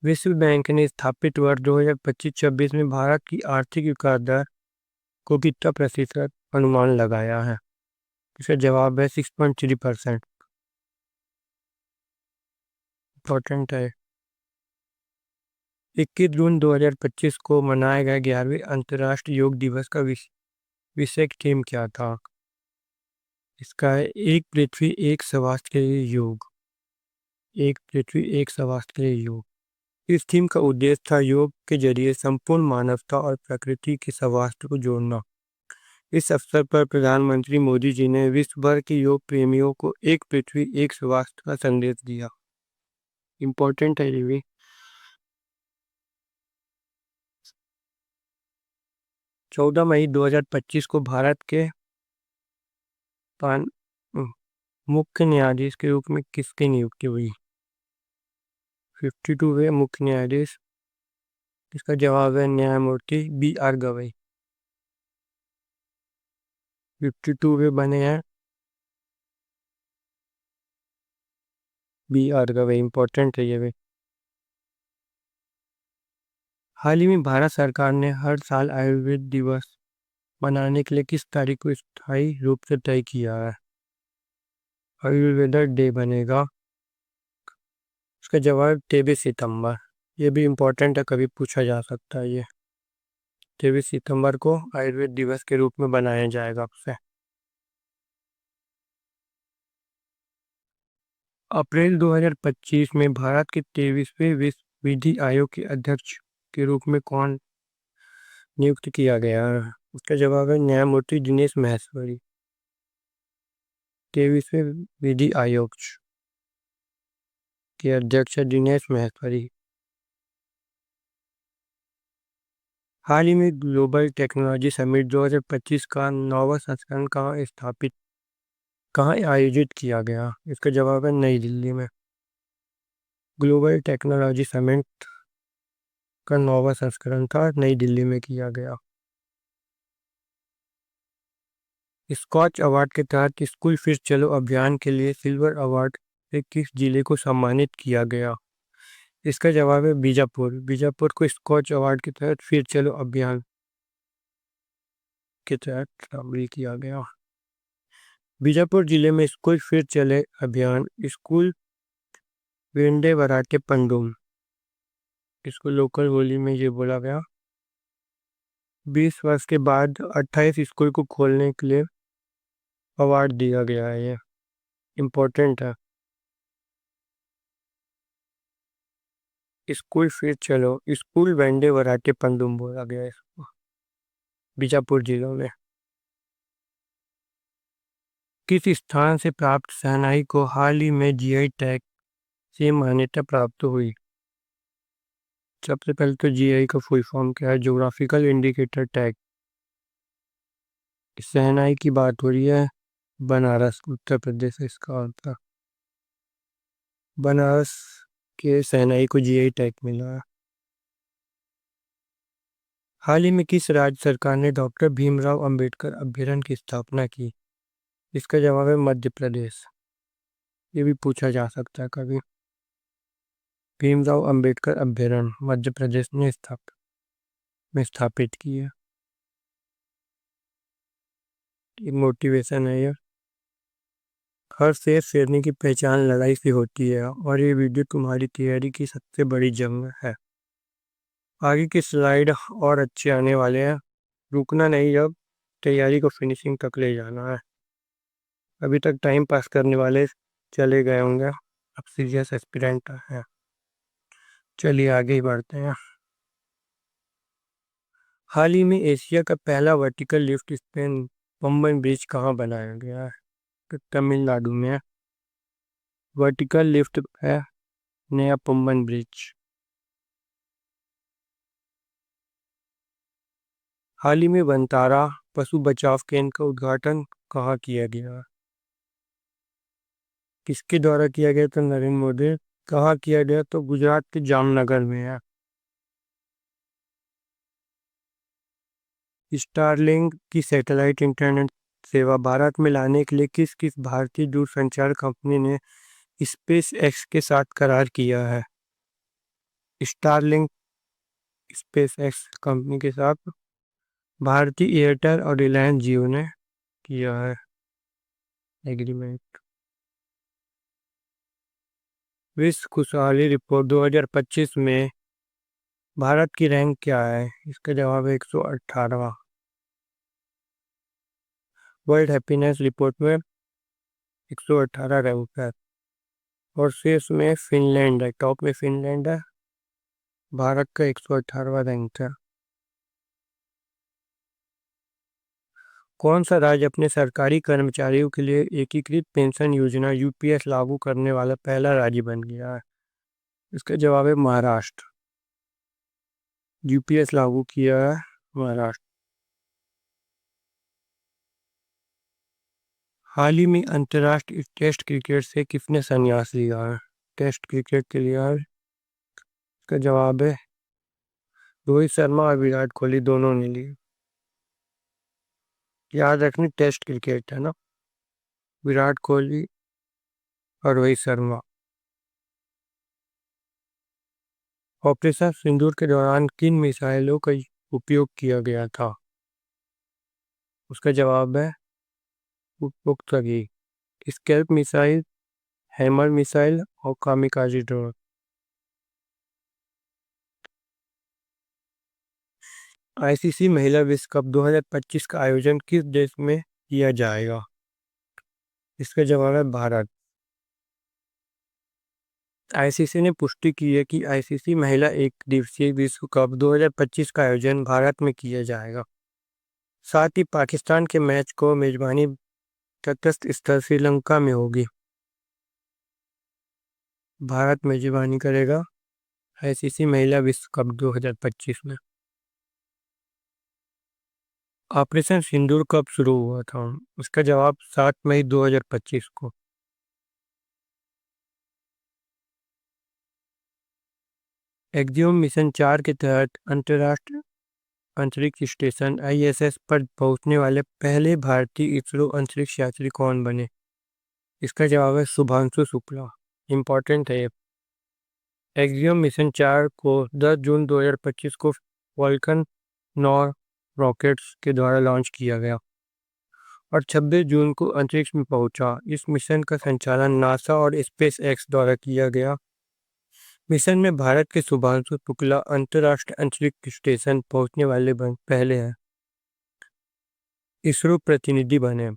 विश्व बैंक ने स्थापित वर्ष 2025-26 में भारत की आर्थिक विकास दर को कितना प्रतिशत अनुमान लगाया है? इसका जवाब है 6.3%। इम्पोर्टेंट है। 21 जून 2025 को मनाया गया 11वें अंतर्राष्ट्रीय योग दिवस का विषय थीम क्या था? इसका है एक पृथ्वी एक स्वास्थ्य के लिए योग। एक पृथ्वी एक स्वास्थ्य के लिए योग। इस थीम का उद्देश्य था योग के जरिए संपूर्ण मानवता और प्रकृति के स्वास्थ्य को जोड़ना। इस अवसर पर प्रधानमंत्री मोदी जी ने विश्व भर के योग प्रेमियों को एक पृथ्वी एक स्वास्थ्य का संदेश दिया। इम्पोर्टेंट है ये भी। 14 मई 2025 को भारत के मुख्य न्यायाधीश के रूप में किसकी नियुक्ति हुई? 52वें मुख्य न्यायाधीश। इसका जवाब है न्यायमूर्ति BR गवई। 52वें बने हैं BR गवई। इम्पोर्टेंट है ये भी। हाल ही में भारत सरकार ने हर साल आयुर्वेद दिवस मनाने के लिए किस तारीख को स्थायी रूप से तय किया है? आयुर्वेदा डे बनेगा। इसका जवाब 23 सितंबर। ये भी इम्पोर्टेंट है, कभी पूछा जा सकता है ये। 23 सितंबर को आयुर्वेद दिवस के रूप में बनाया जाएगा आपसे। अप्रैल 2025 में भारत के 23वें विश्व विधि आयोग के अध्यक्ष के रूप में कौन नियुक्त किया गया? उसका जवाब है न्यायमूर्ति दिनेश माहेश्वरी। 23वें विधि आयोग के अध्यक्ष दिनेश माहेश्वरी। हाल ही में ग्लोबल टेक्नोलॉजी समिट 2025 का 9वां संस्करण कहाँ आयोजित किया गया? इसका जवाब है नई दिल्ली में। ग्लोबल टेक्नोलॉजी समिट का 9वां संस्करण था, नई दिल्ली में किया गया। स्कॉच अवार्ड के तहत स्कूल फिर चलो अभियान के लिए सिल्वर अवार्ड से किस जिले को सम्मानित किया गया? इसका जवाब है बीजापुर। बीजापुर को स्कॉच अवार्ड के तहत फिर चलो अभियान के तहत शामिल किया गया। बीजापुर जिले में स्कूल फिर चले अभियान स्कूल वेंडे वराटे पंडुम, इसको लोकल बोली में ये बोला गया। 20 वर्ष के बाद 28 स्कूल को खोलने के लिए अवार्ड दिया गया है। ये इम्पोर्टेंट है। स्कूल फिर चलो स्कूल वेंडे वराटे पंडुम बोला गया है इसको बीजापुर जिलों में। किस स्थान से प्राप्त शहनाई को हाल ही में जीआई टैग से मान्यता प्राप्त हुई? सबसे पहले तो जीआई का फुल फॉर्म क्या है? Geographical indicator tag. शहनाई की बात हो रही है बनारस उत्तर प्रदेश है इसका आंसर। बनारस के शहनाई को जीआई टैग मिला है। हाल ही में किस राज्य सरकार ने डॉक्टर भीमराव अंबेडकर अभ्यारण्य की स्थापना की? इसका जवाब है मध्य प्रदेश। ये भी पूछा जा सकता है कभी। भीमराव अंबेडकर अभ्यारण्य मध्य प्रदेश ने स्थापित की है। मोटिवेशन है ये। हर शेर शेरनी की पहचान लड़ाई से होती है और ये वीडियो तुम्हारी तैयारी की सबसे बड़ी जंग है। आगे की स्लाइड और अच्छे आने वाले हैं। रुकना नहीं, अब तैयारी को फिनिशिंग तक ले जाना है। अभी तक टाइम पास करने वाले चले गए होंगे, अब सीरियस एस्पिरेंट है। चलिए आगे ही बढ़ते हैं। हाल ही में एशिया का पहला vertical lift span Pamban bridge कहाँ बनाया गया है? तो तमिलनाडु में है। वर्टिकल लिफ्ट है नया पंबन ब्रिज। हाल ही में वनतारा पशु बचाव केंद्र का उद्घाटन कहाँ किया गया? किसके द्वारा किया गया? तो नरेंद्र मोदी। कहाँ किया गया? तो गुजरात के जामनगर में है। स्टारलिंक की सैटेलाइट इंटरनेट सेवा भारत में लाने के लिए किस किस भारतीय दूरसंचार कंपनी ने स्पेस एक्स के साथ करार किया है? स्टारलिंक स्पेस एक्स कंपनी के साथ भारतीय एयरटेल और रिलायंस जियो ने किया है एग्रीमेंट। विश्व खुशहाली रिपोर्ट 2025 में भारत की रैंक क्या है? इसका जवाब है 118वां। वर्ल्ड हैप्पीनेस रिपोर्ट में 118 रैंक है और शेष में फिनलैंड है, टॉप में फिनलैंड है। भारत का 118वां रैंक है। कौन सा राज्य अपने सरकारी कर्मचारियों के लिए एकीकृत पेंशन योजना यूपीएस लागू करने वाला पहला राज्य बन गया है? इसका जवाब है महाराष्ट्र। यूपीएस लागू किया है महाराष्ट्र। हाल ही में अंतर्राष्ट्रीय टेस्ट क्रिकेट से किसने संन्यास लिया है? टेस्ट क्रिकेट के लिए इसका जवाब है रोहित शर्मा और विराट कोहली दोनों ने ली। याद रखनी टेस्ट क्रिकेट है ना, विराट कोहली और रोहित शर्मा। ऑपरेशन सिंदूर के दौरान किन मिसाइलों का उपयोग किया गया था? उसका जवाब है पुख्तगी। स्कैल्प मिसाइल, हैमर मिसाइल और कामिकाजी ड्रोन। आईसीसी महिला विश्व कप 2025 का आयोजन किस देश में किया जाएगा? इसका जवाब है भारत। आईसीसी ने पुष्टि की है कि आईसीसी महिला एक दिवसीय विश्व कप 2025 का आयोजन भारत में किया जाएगा। साथ ही पाकिस्तान के मैच को मेजबानी तटस्थ स्थल श्रीलंका में होगी। भारत मेजबानी करेगा आईसीसी महिला विश्व कप 2025 में। ऑपरेशन सिंदूर कब शुरू हुआ था? उसका जवाब 7 मई 2025 को। एक्जियोम मिशन 4 के तहत अंतर्राष्ट्रीय अंतरिक्ष स्टेशन आईएसएस पर पहुंचने वाले पहले भारतीय इसरो अंतरिक्ष यात्री कौन बने? इसका जवाब है शुभांशु शुक्ला। इंपॉर्टेंट है ये। एक्जियोम मिशन 4 को 10 जून 2025 को फॉल्कन 9 रॉकेट्स के द्वारा लॉन्च किया गया और 26 जून को अंतरिक्ष में पहुंचा। इस मिशन का संचालन नासा और स्पेस एक्स द्वारा किया गया। मिशन में भारत के शुभांशु शुक्ला अंतर्राष्ट्रीय अंतरिक्ष स्टेशन पहुंचने वाले पहले हैं इसरो प्रतिनिधि बने।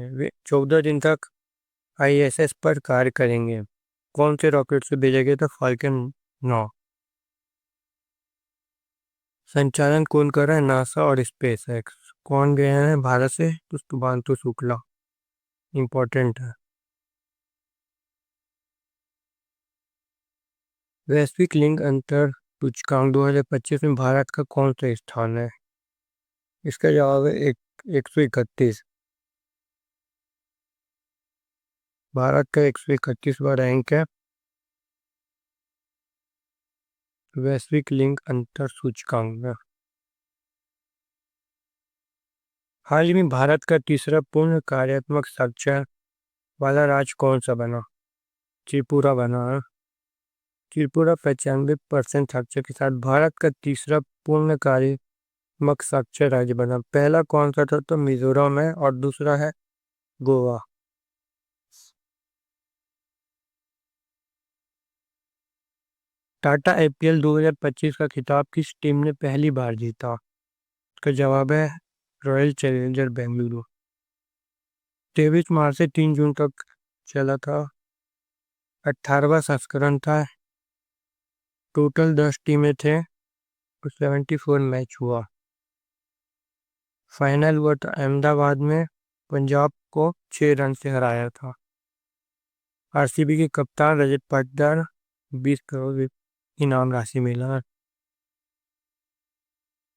वे 14 दिन तक आईएसएस पर कार्य करेंगे। कौन से रॉकेट से भेजा गया था? फाल्कन 9। संचालन कौन कर रहा है? नासा और स्पेस एक्स। कौन गए हैं भारत से? तो शुभांशु शुक्ला। इंपॉर्टेंट है। वैश्विक लिंग अंतर सूचकांक 2025 में भारत का कौन सा स्थान है? इसका जवाब है 131। भारत का 131वां रैंक है वैश्विक लिंग अंतर सूचकांक में। हाल ही में भारत का तीसरा पूर्ण कार्यात्मक साक्षर वाला राज्य कौन सा बना? त्रिपुरा बना है। त्रिपुरा 95% साक्षर के साथ भारत का तीसरा पूर्ण कार्यात्मक साक्षर राज्य बना। पहला कौन सा था? तो मिजोरम है और दूसरा है गोवा। टाटा आईपीएल 2025 का खिताब किस टीम ने पहली बार जीता? इसका जवाब है रॉयल चैलेंजर बेंगलुरु। 23 मार्च से 3 जून तक चला था। 18वां संस्करण था। टोटल 10 टीमें थे और 74 मैच हुआ। फाइनल हुआ था अहमदाबाद में। पंजाब को 6 रन से हराया था। आरसीबी के कप्तान रजत पाटीदार 20 करोड़ इनाम राशि मिला।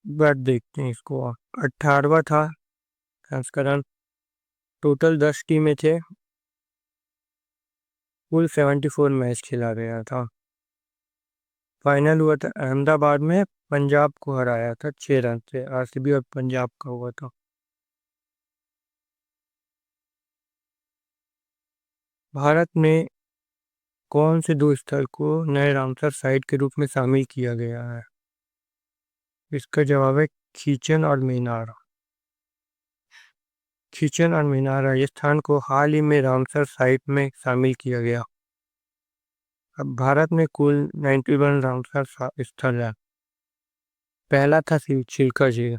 बैट देखते हैं इसको। 18वां था संस्करण। टोटल 10 टीमें थे। कुल 74 मैच खेला गया था। फाइनल हुआ था अहमदाबाद में। पंजाब को हराया था 6 रन से। आरसीबी और पंजाब का हुआ था। भारत में कौन से 2 स्थल को नए रामसर साइट के रूप में शामिल किया गया है? इसका जवाब है खीचन और मीनार। खीचन और मीनार राजस्थान को हाल ही में रामसर साइट में शामिल किया गया। अब भारत में कुल 91 रामसर स्थल है। पहला था चिल्का झील।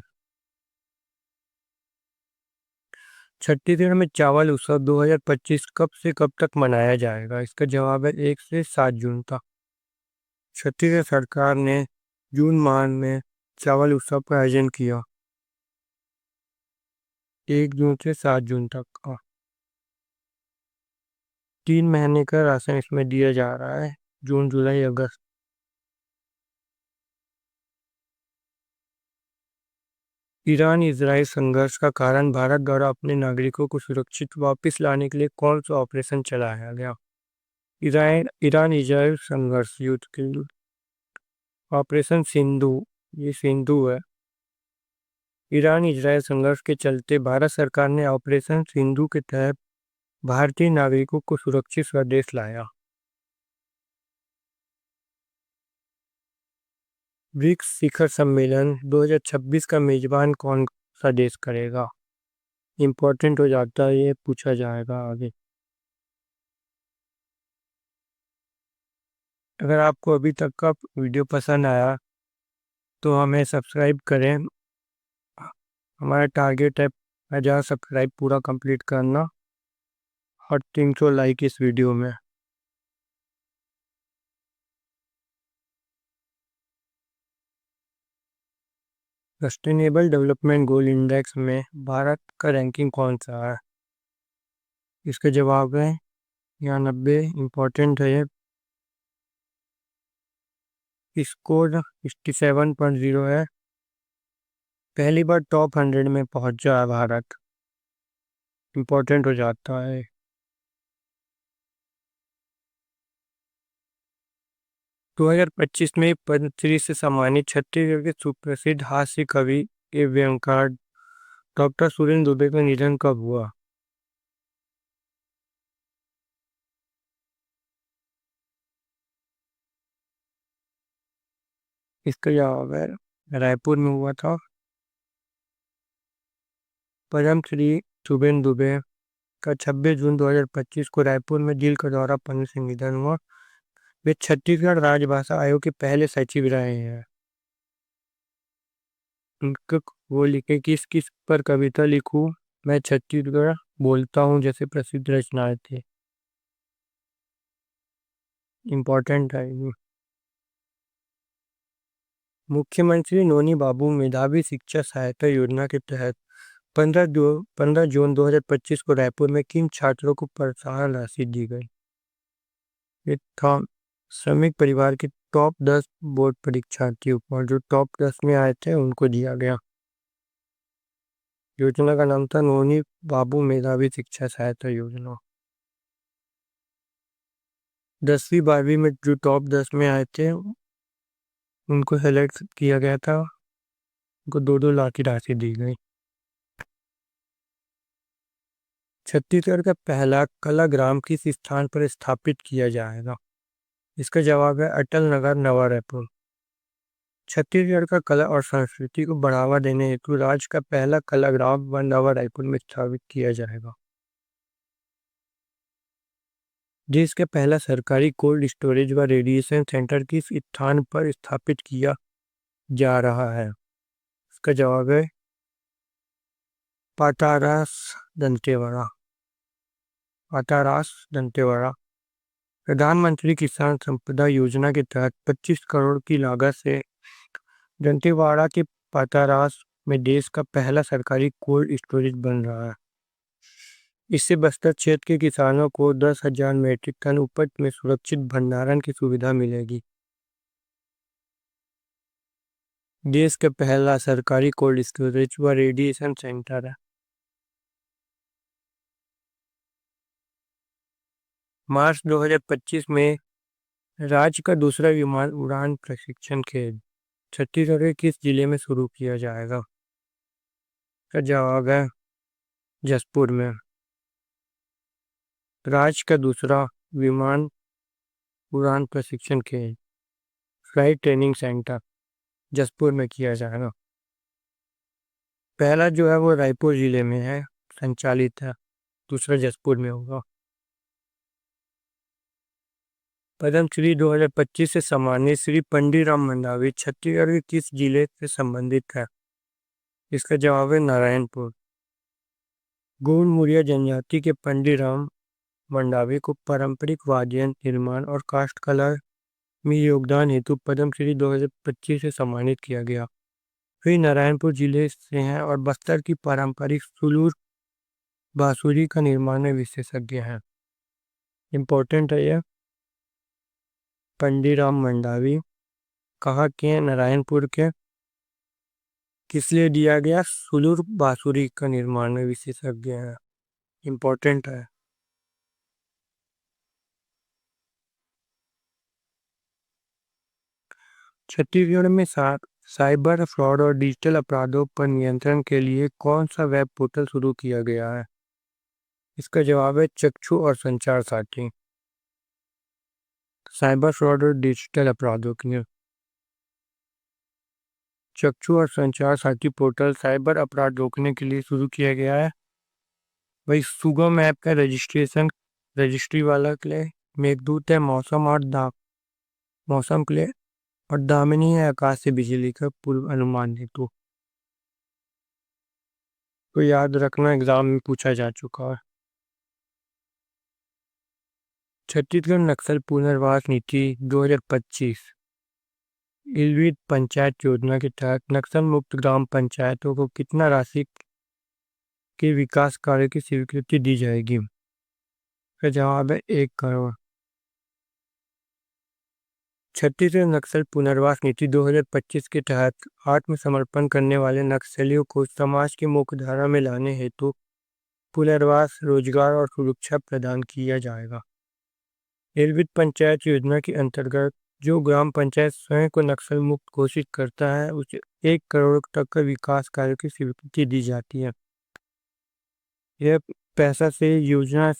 छत्तीसगढ़ में चावल उत्सव 2025 कब से कब तक मनाया जाएगा? इसका जवाब है 1 से 7 जून तक। छत्तीसगढ़ सरकार ने जून माह में चावल उत्सव का आयोजन किया। 1 जून से 7 जून तक। 3 महीने का राशन इसमें दिया जा रहा है। जून, जुलाई, अगस्त। ईरान इजराइल संघर्ष का कारण भारत द्वारा अपने नागरिकों को सुरक्षित वापस लाने के लिए कौन सा ऑपरेशन चलाया गया? ईरान इजराइल संघर्ष युद्ध के लिए ऑपरेशन सिंधु। ये सिंधु है। ईरान इजराइल संघर्ष के चलते भारत सरकार ने ऑपरेशन सिंधु के तहत भारतीय नागरिकों को सुरक्षित स्वदेश लाया। ब्रिक्स शिखर सम्मेलन 2026 का मेजबान कौन सा देश करेगा? इंपॉर्टेंट हो जाता है, ये पूछा जाएगा आगे। अगर आपको अभी तक का वीडियो पसंद आया तो हमें सब्सक्राइब करें। हमारा टारगेट है 1000 सब्सक्राइब पूरा कंप्लीट करना और 300 लाइक इस वीडियो में। सस्टेनेबल डेवलपमेंट गोल इंडेक्स में भारत का रैंकिंग कौन सा है? इसका जवाब है यहाँ 90। इम्पोर्टेंट है ये। स्कोर 67.0 है। पहली बार टॉप 100 में पहुंचा है भारत। इम्पोर्टेंट हो जाता है। 2025 में पद्मश्री से सम्मानित छत्तीसगढ़ के सुप्रसिद्ध हास्य कवि के व्यंगकार डॉक्टर सुरेंद्र दुबे का निधन कब हुआ? इसका जवाब है रायपुर में हुआ था। पद्मश्री सुरेंद्र दुबे का 26 जून 2025 को रायपुर में दिल का दौरा पड़ने से निधन हुआ। वे छत्तीसगढ़ राजभाषा आयोग के पहले सचिव रहे हैं। उनका वो लिखे किस किस पर कविता लिखूं, मैं छत्तीसगढ़ बोलता हूँ जैसे प्रसिद्ध रचनाएं थे। इम्पोर्टेंट है ये। मुख्यमंत्री नोनी बाबू मेधावी शिक्षा सहायता योजना के तहत 15 जून 2025 को रायपुर में किन छात्रों को प्रोत्साहन राशि दी गई? ये था श्रमिक परिवार के टॉप 10 बोर्ड परीक्षार्थियों को, जो टॉप 10 में आए थे उनको दिया गया। योजना का नाम था नोनी बाबू मेधावी शिक्षा सहायता योजना। 10वीं 12वीं में जो टॉप 10 में आए थे उनको सेलेक्ट किया गया था। उनको 2-2 लाख की राशि दी गई। छत्तीसगढ़ का पहला कला ग्राम किस स्थान पर स्थापित किया जाएगा? इसका जवाब है अटल नगर, नवा रायपुर। छत्तीसगढ़ का कला और संस्कृति को बढ़ावा देने हेतु राज्य का पहला कला ग्राम व नवा रायपुर में स्थापित किया जाएगा। देश का पहला सरकारी कोल्ड स्टोरेज व रेडिएशन सेंटर किस स्थान पर स्थापित किया जा रहा है? इसका जवाब है पातारास दंतेवाड़ा। पातारास दंतेवाड़ा। प्रधानमंत्री किसान संपदा योजना के तहत 25 करोड़ की लागत से दंतेवाड़ा के पातारास में देश का पहला सरकारी कोल्ड स्टोरेज बन रहा है। इससे बस्तर क्षेत्र के किसानों को 10,000 मीट्रिक टन उपज में सुरक्षित भंडारण की सुविधा मिलेगी। देश का पहला सरकारी कोल्ड स्टोरेज व रेडिएशन सेंटर है। मार्च 2025 में राज्य का दूसरा विमान उड़ान प्रशिक्षण केंद्र छत्तीसगढ़ के किस जिले में शुरू किया जाएगा? का जवाब है जसपुर में। राज्य का दूसरा विमान उड़ान प्रशिक्षण केंद्र फ्लाइट ट्रेनिंग सेंटर जसपुर में किया जाएगा। पहला जो है वो रायपुर जिले में है, संचालित है। दूसरा जसपुर में होगा। पद्मश्री 2025 से सम्मानित श्री पंडित राम मंडावी छत्तीसगढ़ के किस जिले से संबंधित है? इसका जवाब है नारायणपुर। गोंड मुरिया जनजाति के पंडित राम मंडावी को पारंपरिक वाद्य निर्माण और काष्ठकला में योगदान हेतु पद्मश्री 2025 से सम्मानित किया गया। वे नारायणपुर जिले से हैं और बस्तर की पारंपरिक सुलूर बांसुरी का निर्माण में विशेषज्ञ हैं। इम्पोर्टेंट है यह। पंडित राम मंडावी कहाँ के हैं? नारायणपुर के। किस लिए दिया गया? सुलूर बांसुरी का निर्माण में विशेषज्ञ हैं। इम्पोर्टेंट है। छत्तीसगढ़ में साइबर फ्रॉड और डिजिटल अपराधों पर नियंत्रण के लिए कौन सा वेब पोर्टल शुरू किया गया है? इसका जवाब है चक्षु और संचार साथी। साइबर फ्रॉड और डिजिटल अपराधों के लिए चक्षु और संचार साथी पोर्टल साइबर अपराध रोकने के लिए शुरू किया गया है। वही सुगम ऐप का रजिस्ट्री वाला के लिए, मेघदूत है मौसम के लिए, और दामिनी है आकाश से बिजली का पूर्व अनुमान हेतु। तो याद रखना, एग्जाम में पूछा जा चुका है। छत्तीसगढ़ नक्सल पुनर्वास नीति 2025 इलवित पंचायत योजना के तहत नक्सल मुक्त ग्राम पंचायतों को कितना राशि के विकास कार्य की स्वीकृति दी जाएगी? इसका जवाब है 1 करोड़। छत्तीसगढ़ नक्सल पुनर्वास नीति 2025 के तहत आत्मसमर्पण करने वाले नक्सलियों को समाज की मुख्यधारा में लाने हेतु पुनर्वास, रोजगार और सुरक्षा प्रदान किया जाएगा। इलवित पंचायत योजना के अंतर्गत जो ग्राम पंचायत स्वयं को नक्सल मुक्त घोषित करता है उसे 1 करोड़ तक का विकास कार्य की स्वीकृति दी जाती है। यह पैसा से योजना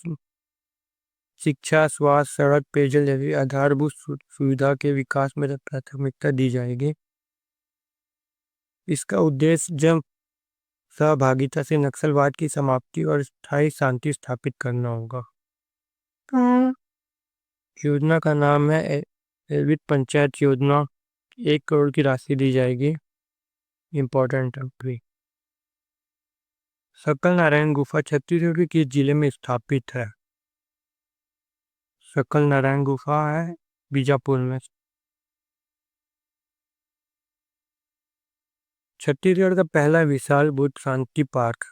शिक्षा, स्वास्थ्य, सड़क, पेयजल जैसी आधारभूत सुविधा के विकास में प्राथमिकता दी जाएगी। इसका उद्देश्य जन सहभागिता से नक्सलवाद की समाप्ति और स्थायी शांति स्थापित करना होगा। योजना का नाम है इलवित पंचायत योजना। 1 करोड़ की राशि दी जाएगी। Important entry. सकल नारायण गुफा छत्तीसगढ़ के किस जिले में स्थापित है? सकल नारायण गुफा है बीजापुर में। छत्तीसगढ़ का पहला विशाल बुद्ध शांति पार्क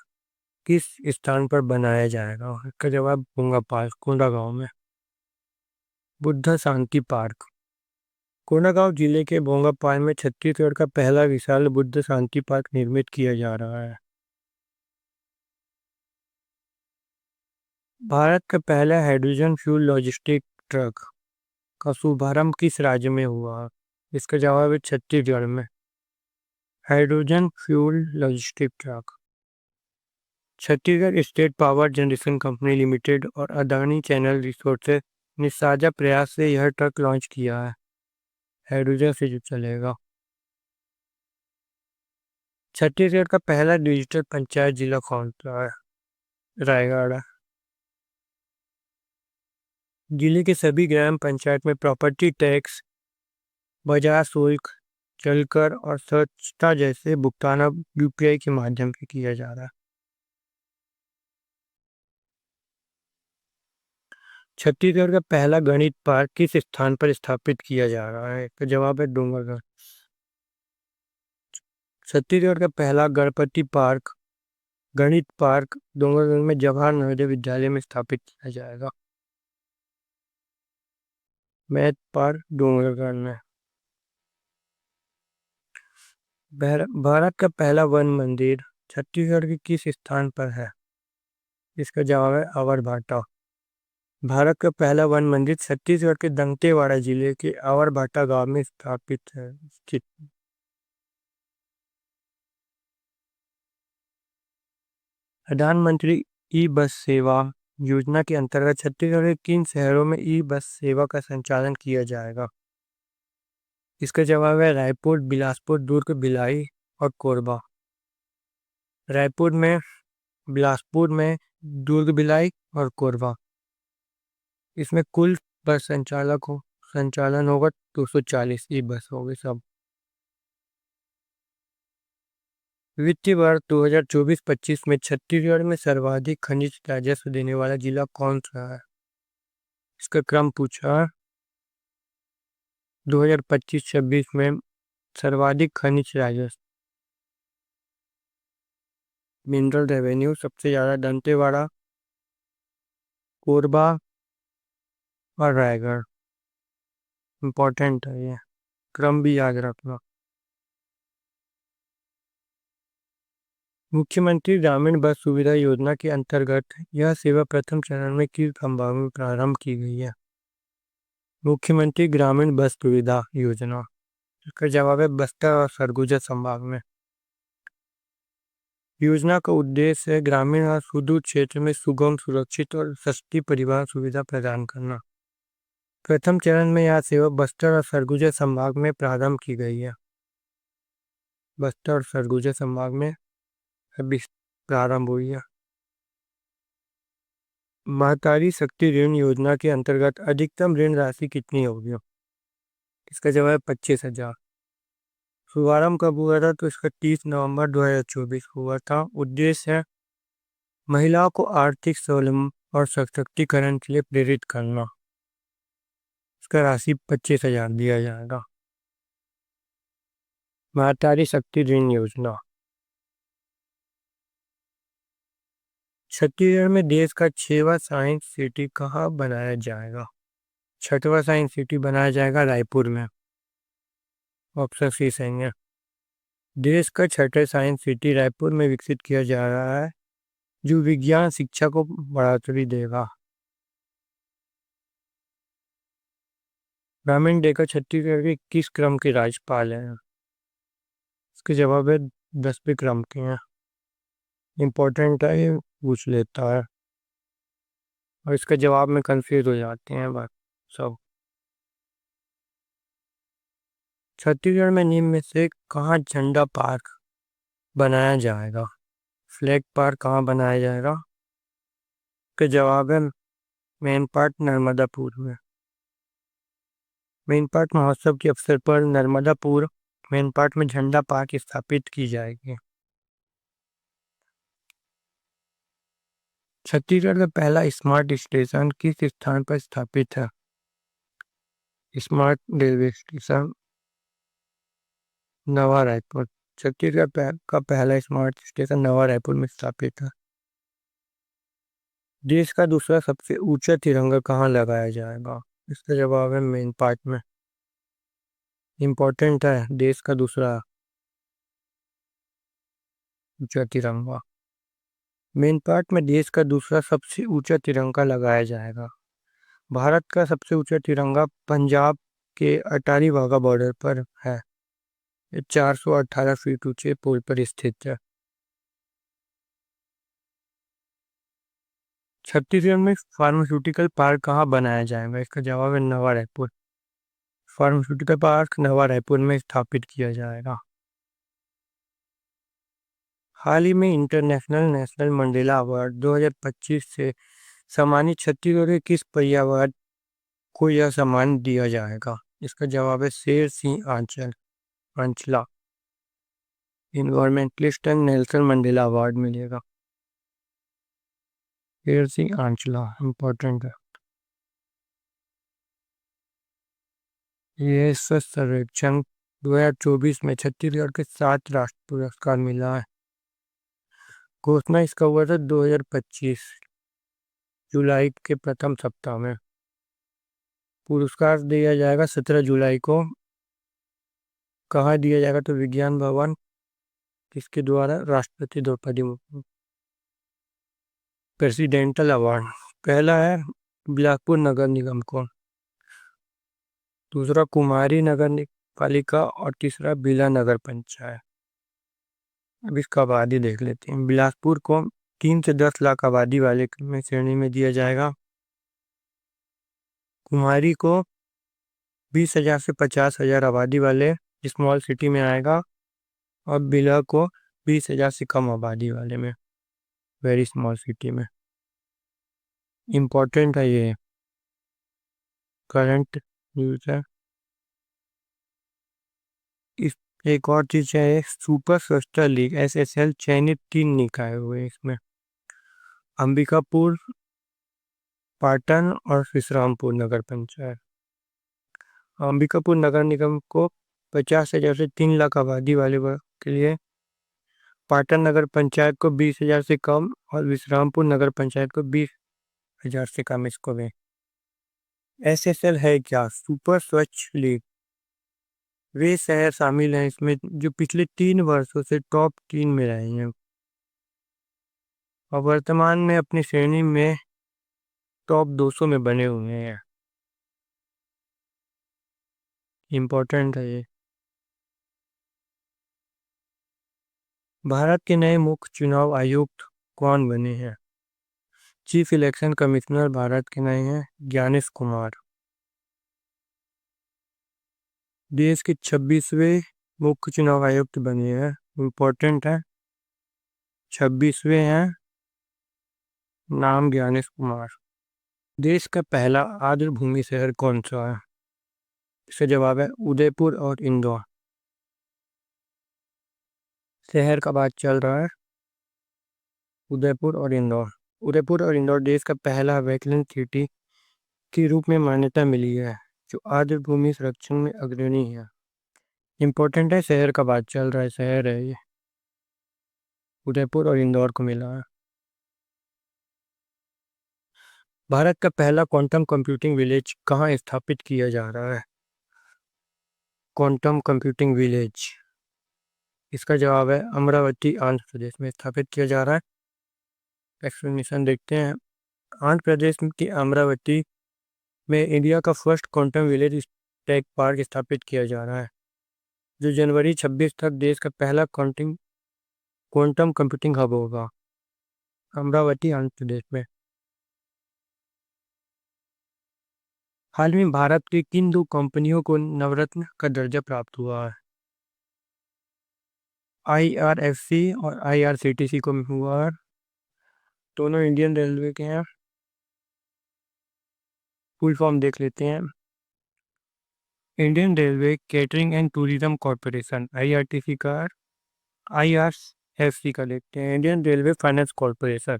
किस स्थान पर बनाया जाएगा? इसका जवाब भोंगा पार्क, कोंडागांव में। बुद्ध शांति पार्क कोंडागांव जिले के भोंगा पार्क में छत्तीसगढ़ का पहला विशाल बुद्ध शांति पार्क निर्मित किया जा रहा है। भारत का पहला हाइड्रोजन फ्यूल लॉजिस्टिक ट्रक का शुभारंभ किस राज्य में हुआ? इसका जवाब है छत्तीसगढ़ में। Hydrogen fuel logistic truck. Chhattisgarh state power generation company limited और अदानी चैनल रिसोर्सेज ने साझा प्रयास से यह ट्रक लॉन्च किया है। हाइड्रोजन से जो चलेगा। छत्तीसगढ़ का पहला डिजिटल पंचायत जिला कौन सा है? रायगढ़। जिले के सभी ग्राम पंचायत में प्रॉपर्टी टैक्स, बाजार शुल्क, जलकर और स्वच्छता जैसे भुगतान अब यूपीआई के माध्यम से किया जा रहा है। छत्तीसगढ़ का पहला गणित पार्क किस स्थान पर स्थापित किया जा रहा है? तो जवाब है डोंगरगढ़। छत्तीसगढ़ का पहला गणपति पार्क गणित पार्क डोंगरगढ़ में जवाहर नवोदय विद्यालय में स्थापित किया जाएगा। मैथ पार्क डोंगरगढ़ में। भारत का पहला वन मंदिर छत्तीसगढ़ के किस स्थान पर है? इसका जवाब है आवरभाटा। भारत का पहला वन मंदिर छत्तीसगढ़ के दंतेवाड़ा जिले के आवरभाटा गांव में स्थापित है स्थित। प्रधानमंत्री ई बस सेवा योजना के अंतर्गत छत्तीसगढ़ के किन शहरों में ई बस सेवा का संचालन किया जाएगा? इसका जवाब है रायपुर, बिलासपुर, दुर्ग, भिलाई और कोरबा। रायपुर में, बिलासपुर में, दुर्ग, भिलाई और कोरबा। इसमें कुल बस संचालन होगा 240 ई बस होगी सब। वित्तीय वर्ष 2024-25 में छत्तीसगढ़ में सर्वाधिक खनिज राजस्व देने वाला जिला कौन सा है? इसका क्रम पूछा। 2025-26 में सर्वाधिक खनिज राजस्व मिनरल रेवेन्यू सबसे ज्यादा दंतेवाड़ा, कोरबा और रायगढ़। इंपॉर्टेंट है ये, क्रम भी याद रखना। मुख्यमंत्री ग्रामीण बस सुविधा योजना के अंतर्गत यह सेवा प्रथम चरण में किस संभाग में प्रारंभ की गई है? मुख्यमंत्री ग्रामीण बस सुविधा योजना। इसका जवाब है बस्तर और सरगुजा संभाग में। योजना का उद्देश्य है ग्रामीण और सुदूर क्षेत्र में सुगम, सुरक्षित और सस्ती परिवहन सुविधा प्रदान करना। प्रथम चरण में यह सेवा बस्तर और सरगुजा संभाग में प्रारंभ की गई है। बस्तर और सरगुजा संभाग में अभी प्रारंभ हुई है। महतारी शक्ति ऋण योजना के अंतर्गत अधिकतम ऋण राशि कितनी होगी? इसका जवाब है 25,000। शुभारंभ कब हुआ था? तो इसका 30 नवंबर 2024 हुआ था। उद्देश्य है महिलाओं को आर्थिक स्वावलंबन और सशक्तिकरण के लिए प्रेरित करना। इसका राशि 25,000 दिया जाएगा। महतारी शक्ति ऋण योजना। छत्तीसगढ़ में देश का 6वां साइंस सिटी कहाँ बनाया जाएगा? 6वां साइंस सिटी बनाया जाएगा रायपुर में। ऑप्शन सी सही है। देश का 6वां साइंस सिटी रायपुर में विकसित किया जा रहा है, जो विज्ञान शिक्षा को बढ़ावा देगा। ग्रामीण देकर छत्तीसगढ़ के किस क्रम के राज्यपाल हैं? इसके जवाब है 10वें क्रम के हैं। इम्पोर्टेंट है, ये पूछ लेता है और इसके जवाब में कंफ्यूज हो जाते हैं बात सब। छत्तीसगढ़ में निम्न में से कहाँ झंडा पार्क बनाया जाएगा? फ्लैग पार्क कहाँ बनाया जाएगा? इसके जवाब है मेन पार्ट नर्मदापुर में। मेन पार्ट महोत्सव के अवसर पर नर्मदापुर मेन पार्ट में झंडा पार्क स्थापित की जाएगी। छत्तीसगढ़ का पहला स्मार्ट स्टेशन किस स्थान पर स्थापित है? स्मार्ट रेलवे स्टेशन नवा रायपुर। छत्तीसगढ़ का पहला स्मार्ट स्टेशन नवा रायपुर में स्थापित है। देश का दूसरा सबसे ऊंचा तिरंगा कहाँ लगाया जाएगा? इसका जवाब है मेन पार्ट में। इम्पोर्टेंट है, देश का दूसरा ऊंचा तिरंगा मेन पार्ट में देश का दूसरा सबसे ऊंचा तिरंगा लगाया जाएगा। भारत का सबसे ऊंचा तिरंगा पंजाब के अटारी वाघा बॉर्डर पर है। ये 418 फीट ऊंचे पुल पर स्थित है। छत्तीसगढ़ में फार्मास्यूटिकल पार्क कहाँ बनाया जाएगा? इसका जवाब है नवा रायपुर। फार्मास्यूटिकल पार्क नवा रायपुर में स्थापित किया जाएगा। हाल ही में इंटरनेशनल नेशनल मंडेला अवार्ड 2025 से सम्मानित छत्तीसगढ़ के किस पर्यावरण को यह सम्मान दिया जाएगा? इसका जवाब है Sher Singh Anchala. Environmentalist and Nelson Mandela award मिलेगा। शेर सिंह अंचला इम्पोर्टेंट है। ये स्वच्छ सर्वेक्षण 2024 में छत्तीसगढ़ के 7 राष्ट्रीय पुरस्कार मिला है। घोषणा इसका हुआ था 2025 जुलाई के प्रथम सप्ताह में। पुरस्कार दिया जाएगा 17 जुलाई को। कहाँ दिया जाएगा? तो विज्ञान भवन। किसके द्वारा? राष्ट्रपति द्रौपदी मुर्मू। प्रेसिडेंटल अवार्ड पहला है बिलासपुर नगर निगम को, दूसरा कुमारी नगर पालिका और तीसरा बिला नगर पंचायत। अब इसका आबादी देख लेते हैं। बिलासपुर को 3 से 10 लाख आबादी वाले में श्रेणी में दिया जाएगा। कुमारी को 20,000 से 50,000 आबादी वाले स्मॉल सिटी में आएगा और बिला को 20,000 से कम आबादी वाले में वेरी स्मॉल सिटी में। इम्पोर्टेंट है, ये करंट न्यूज है। इस एक और चीज है, सुपर स्वच्छता लीग SSL चयनित 3 निकाय हुए इसमें, अंबिकापुर, पाटन और विश्रामपुर नगर पंचायत। अंबिकापुर नगर निगम को 50,000 से 3 लाख आबादी वाले वर्ग के लिए, पाटन नगर पंचायत को 20,000 से कम और विश्रामपुर नगर पंचायत को 20,000 से कम इसको में। SSL है क्या? सुपर स्वच्छ लीग। वे शहर शामिल हैं इसमें जो पिछले 3 वर्षों से टॉप 3 में रहे हैं और वर्तमान में अपनी श्रेणी में टॉप 200 में बने हुए हैं। इम्पोर्टेंट है ये। भारत के नए मुख्य चुनाव आयुक्त कौन बने हैं? चीफ इलेक्शन कमिश्नर भारत के नए हैं ज्ञानेश कुमार। देश के 26वें मुख्य चुनाव आयुक्त बने हैं। इम्पोर्टेंट है, 26वें हैं, नाम ज्ञानेश कुमार। देश का पहला आर्द्र भूमि शहर कौन सा है? इसका जवाब है उदयपुर और इंदौर। शहर का बात चल रहा है, उदयपुर और इंदौर। उदयपुर और इंदौर देश का पहला वेटलैंड सिटी के रूप में मान्यता मिली है, जो आर्द्र भूमि संरक्षण में अग्रणी है। इम्पोर्टेंट है, शहर का बात चल रहा है, शहर है ये, उदयपुर और इंदौर को मिला है। भारत का पहला क्वांटम कंप्यूटिंग विलेज कहाँ स्थापित किया जा रहा है? क्वांटम कंप्यूटिंग विलेज, इसका जवाब है अमरावती, आंध्र प्रदेश में स्थापित किया जा रहा है। एक्सप्लेनेशन देखते हैं। आंध्र प्रदेश की अमरावती में इंडिया का first quantum village tech park स्थापित किया जा रहा है, जो जनवरी 26 तक देश का पहला क्वांटम कंप्यूटिंग हब होगा। अमरावती, आंध्र प्रदेश में। हाल में भारत की किन दो कंपनियों को नवरत्न का दर्जा प्राप्त हुआ है? IRFC और IRCTC को हुआ है। दोनों इंडियन रेलवे के हैं। फुल फॉर्म देख लेते हैं। Indian railway catering and tourism corporation, IRTC का। IRFC का देखते हैं, इंडियन रेलवे फाइनेंस कॉरपोरेशन।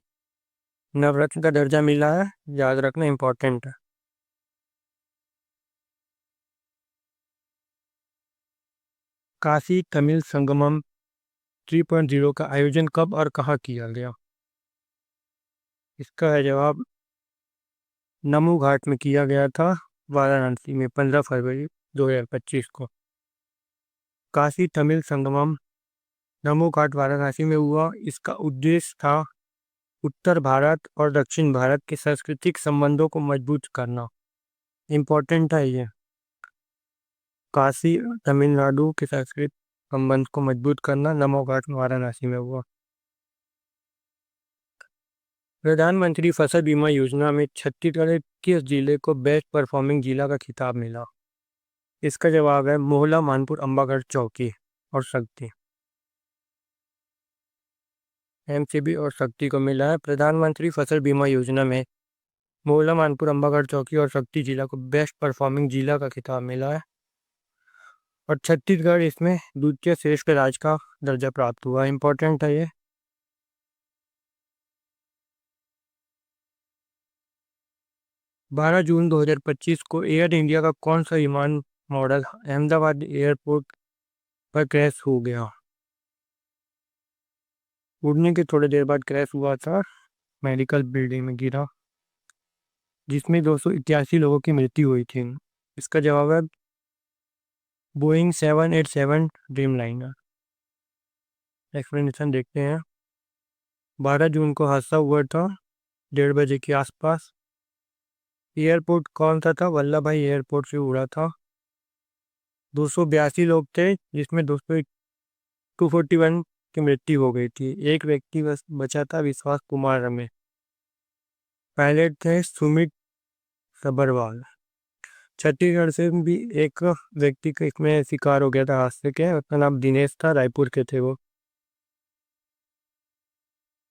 नवरत्न का दर्जा मिला है, याद रखना इंपॉर्टेंट है। काशी तमिल संगमम 3.0 का आयोजन कब और कहाँ किया गया? इसका है जवाब नमो घाट में किया गया था, वाराणसी में 15 फरवरी 2025 को। काशी तमिल संगमम नमो घाट वाराणसी में हुआ। इसका उद्देश्य था उत्तर भारत और दक्षिण भारत के सांस्कृतिक संबंधों को मजबूत करना। इम्पोर्टेंट है ये। काशी तमिलनाडु के सांस्कृतिक संबंध को मजबूत करना नमो घाट वाराणसी में हुआ। प्रधानमंत्री फसल बीमा योजना में छत्तीसगढ़ किस जिले को बेस्ट परफॉर्मिंग जिला का खिताब मिला? इसका जवाब है मोहला, मानपुर, अंबागढ़, चौकी और शक्ति। MCB और शक्ति को मिला है। प्रधानमंत्री फसल बीमा योजना में मोहला, मानपुर, अंबागढ़, चौकी और शक्ति जिला को बेस्ट परफॉर्मिंग जिला का खिताब मिला है। और छत्तीसगढ़ इसमें द्वितीय श्रेष्ठ राज्य का दर्जा प्राप्त हुआ। इंपॉर्टेंट है ये। 12 जून 2025 को एयर इंडिया का कौन सा विमान मॉडल अहमदाबाद एयरपोर्ट पर क्रैश हो गया? उड़ने के थोड़ी देर बाद क्रैश हुआ था, मेडिकल बिल्डिंग में गिरा, जिसमें 281 लोगों की मृत्यु हुई थी। इसका जवाब है बोइंग 787 ड्रीम लाइनर। एक्सप्लेनेशन देखते हैं। 12 जून को हादसा हुआ था 1:30 बजे के आसपास। एयरपोर्ट कौन सा था? वल्लभ भाई एयरपोर्ट से उड़ा था। 282 लोग थे, जिसमें 241 की मृत्यु हो गई थी। एक व्यक्ति बस बचा था, विश्वास कुमार रमे। पायलट थे सुमित सबरवाल। छत्तीसगढ़ से भी एक व्यक्ति का इसमें शिकार हो गया था हादसे के, उसका नाम दिनेश था, रायपुर के थे वो।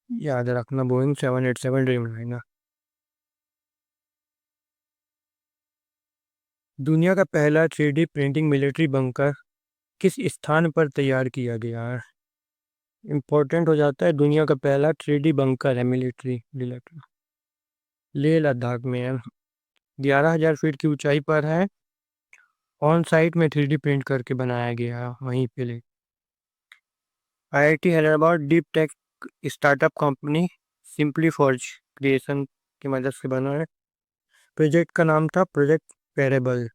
याद रखना, बोइंग 787 ड्रीम लाइनर। दुनिया का पहला 3D प्रिंटिंग मिलिट्री बंकर किस स्थान पर तैयार किया गया है? इंपॉर्टेंट हो जाता है। दुनिया का पहला 3D बंकर है मिलिट्री, लेह लद्दाख में है। 11,000 फीट की ऊंचाई पर है। ऑन साइट में 3D प्रिंट करके बनाया गया है वहीं पे। IIT Hyderabad deep tech startup company simply forge creation की मदद से बना है। प्रोजेक्ट का नाम था प्रोजेक्ट पेरेबल।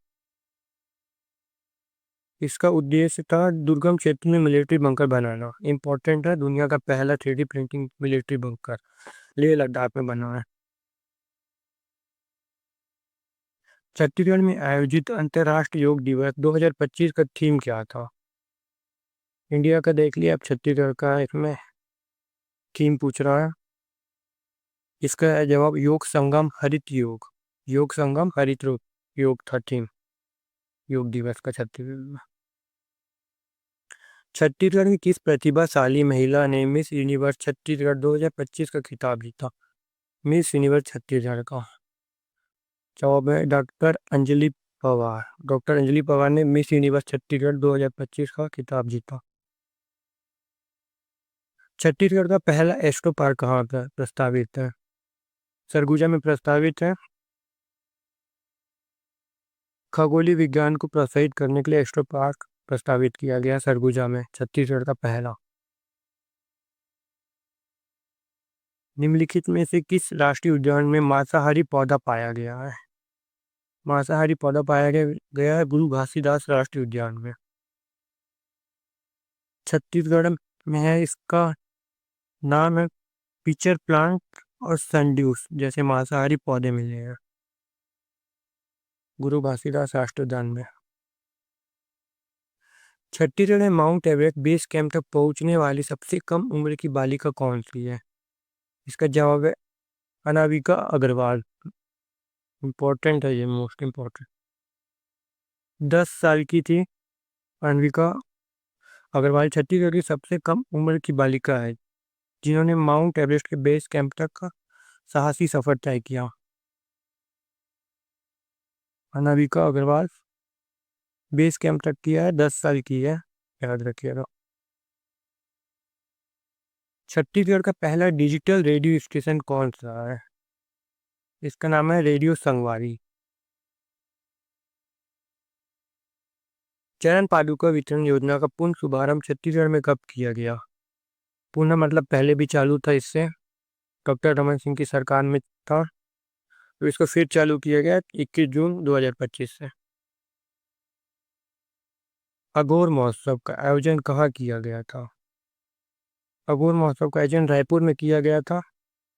इसका उद्देश्य था दुर्गम क्षेत्र में मिलिट्री बंकर बनाना। इंपॉर्टेंट है, दुनिया का पहला 3D printing military bunker Leh Ladakh में बना है। छत्तीसगढ़ में आयोजित अंतर्राष्ट्रीय योग दिवस 2025 का थीम क्या था? इंडिया का देख लिया, अब छत्तीसगढ़ का इसमें थीम पूछ रहा है। इसका है जवाब योग संगम हरित योग। योग संगम हरित योग था थीम योग दिवस का छत्तीसगढ़ में। छत्तीसगढ़ की किस प्रतिभाशाली महिला ने मिस यूनिवर्स छत्तीसगढ़ 2025 का खिताब जीता? मिस यूनिवर्स छत्तीसगढ़ का जवाब है डॉक्टर अंजलि पवार। डॉक्टर अंजलि पवार ने मिस यूनिवर्स छत्तीसगढ़ 2025 का खिताब जीता। छत्तीसगढ़ का पहला एस्ट्रो पार्क कहाँ पर प्रस्तावित है? सरगुजा में प्रस्तावित है। खगोलीय विज्ञान को प्रोत्साहित करने के लिए एस्ट्रो पार्क प्रस्तावित किया गया सरगुजा में, छत्तीसगढ़ का पहला। निम्नलिखित में से किस राष्ट्रीय उद्यान में मांसाहारी पौधा पाया गया है? मांसाहारी पौधा पाया गया है गुरु घासीदास राष्ट्रीय उद्यान में, छत्तीसगढ़ में है। इसका नाम है पिचर प्लांट और सनड्यूस जैसे मांसाहारी पौधे मिले हैं गुरु घासीदास राष्ट्रीय उद्यान में। छत्तीसगढ़ में माउंट एवरेस्ट बेस कैंप तक पहुंचने वाली सबसे कम उम्र की बालिका कौन सी है? इसका जवाब है अनामिका अग्रवाल। इम्पोर्टेंट है ये, मोस्ट इम्पोर्टेंट। 10 साल की थी अनामिका अग्रवाल, छत्तीसगढ़ की सबसे कम उम्र की बालिका है जिन्होंने माउंट एवरेस्ट के बेस कैंप तक का साहसी सफर तय किया। अनामिका अग्रवाल बेस कैंप तक किया है, 10 साल की है, याद रखिएगा। छत्तीसगढ़ का पहला डिजिटल रेडियो स्टेशन कौन सा है? इसका नाम है रेडियो संगवारी। चरण पादुका वितरण योजना का पूर्ण शुभारंभ छत्तीसगढ़ में कब किया गया? पूर्ण मतलब पहले भी चालू था, इससे डॉक्टर रमन सिंह की सरकार में था, तो इसको फिर चालू किया गया 21 जून 2025 से। अघोर महोत्सव का आयोजन कहाँ किया गया था? अघोर महोत्सव का आयोजन रायपुर में किया गया था।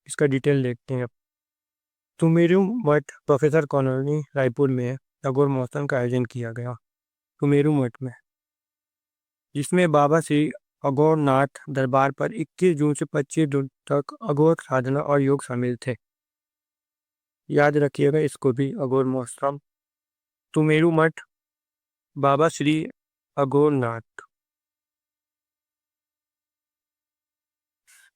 इसका डिटेल देखते हैं। सुमेरु मठ प्रोफेसर कॉलोनी रायपुर में अघोर महोत्सव का आयोजन किया गया, सुमेरु मठ में, जिसमें बाबा श्री अघोरनाथ दरबार पर 21 जून से 25 जून तक अघोर साधना और योग शामिल थे। याद रखिएगा इसको भी, अघोर महोत्सव, सुमेरु मठ, बाबा श्री अघोरनाथ।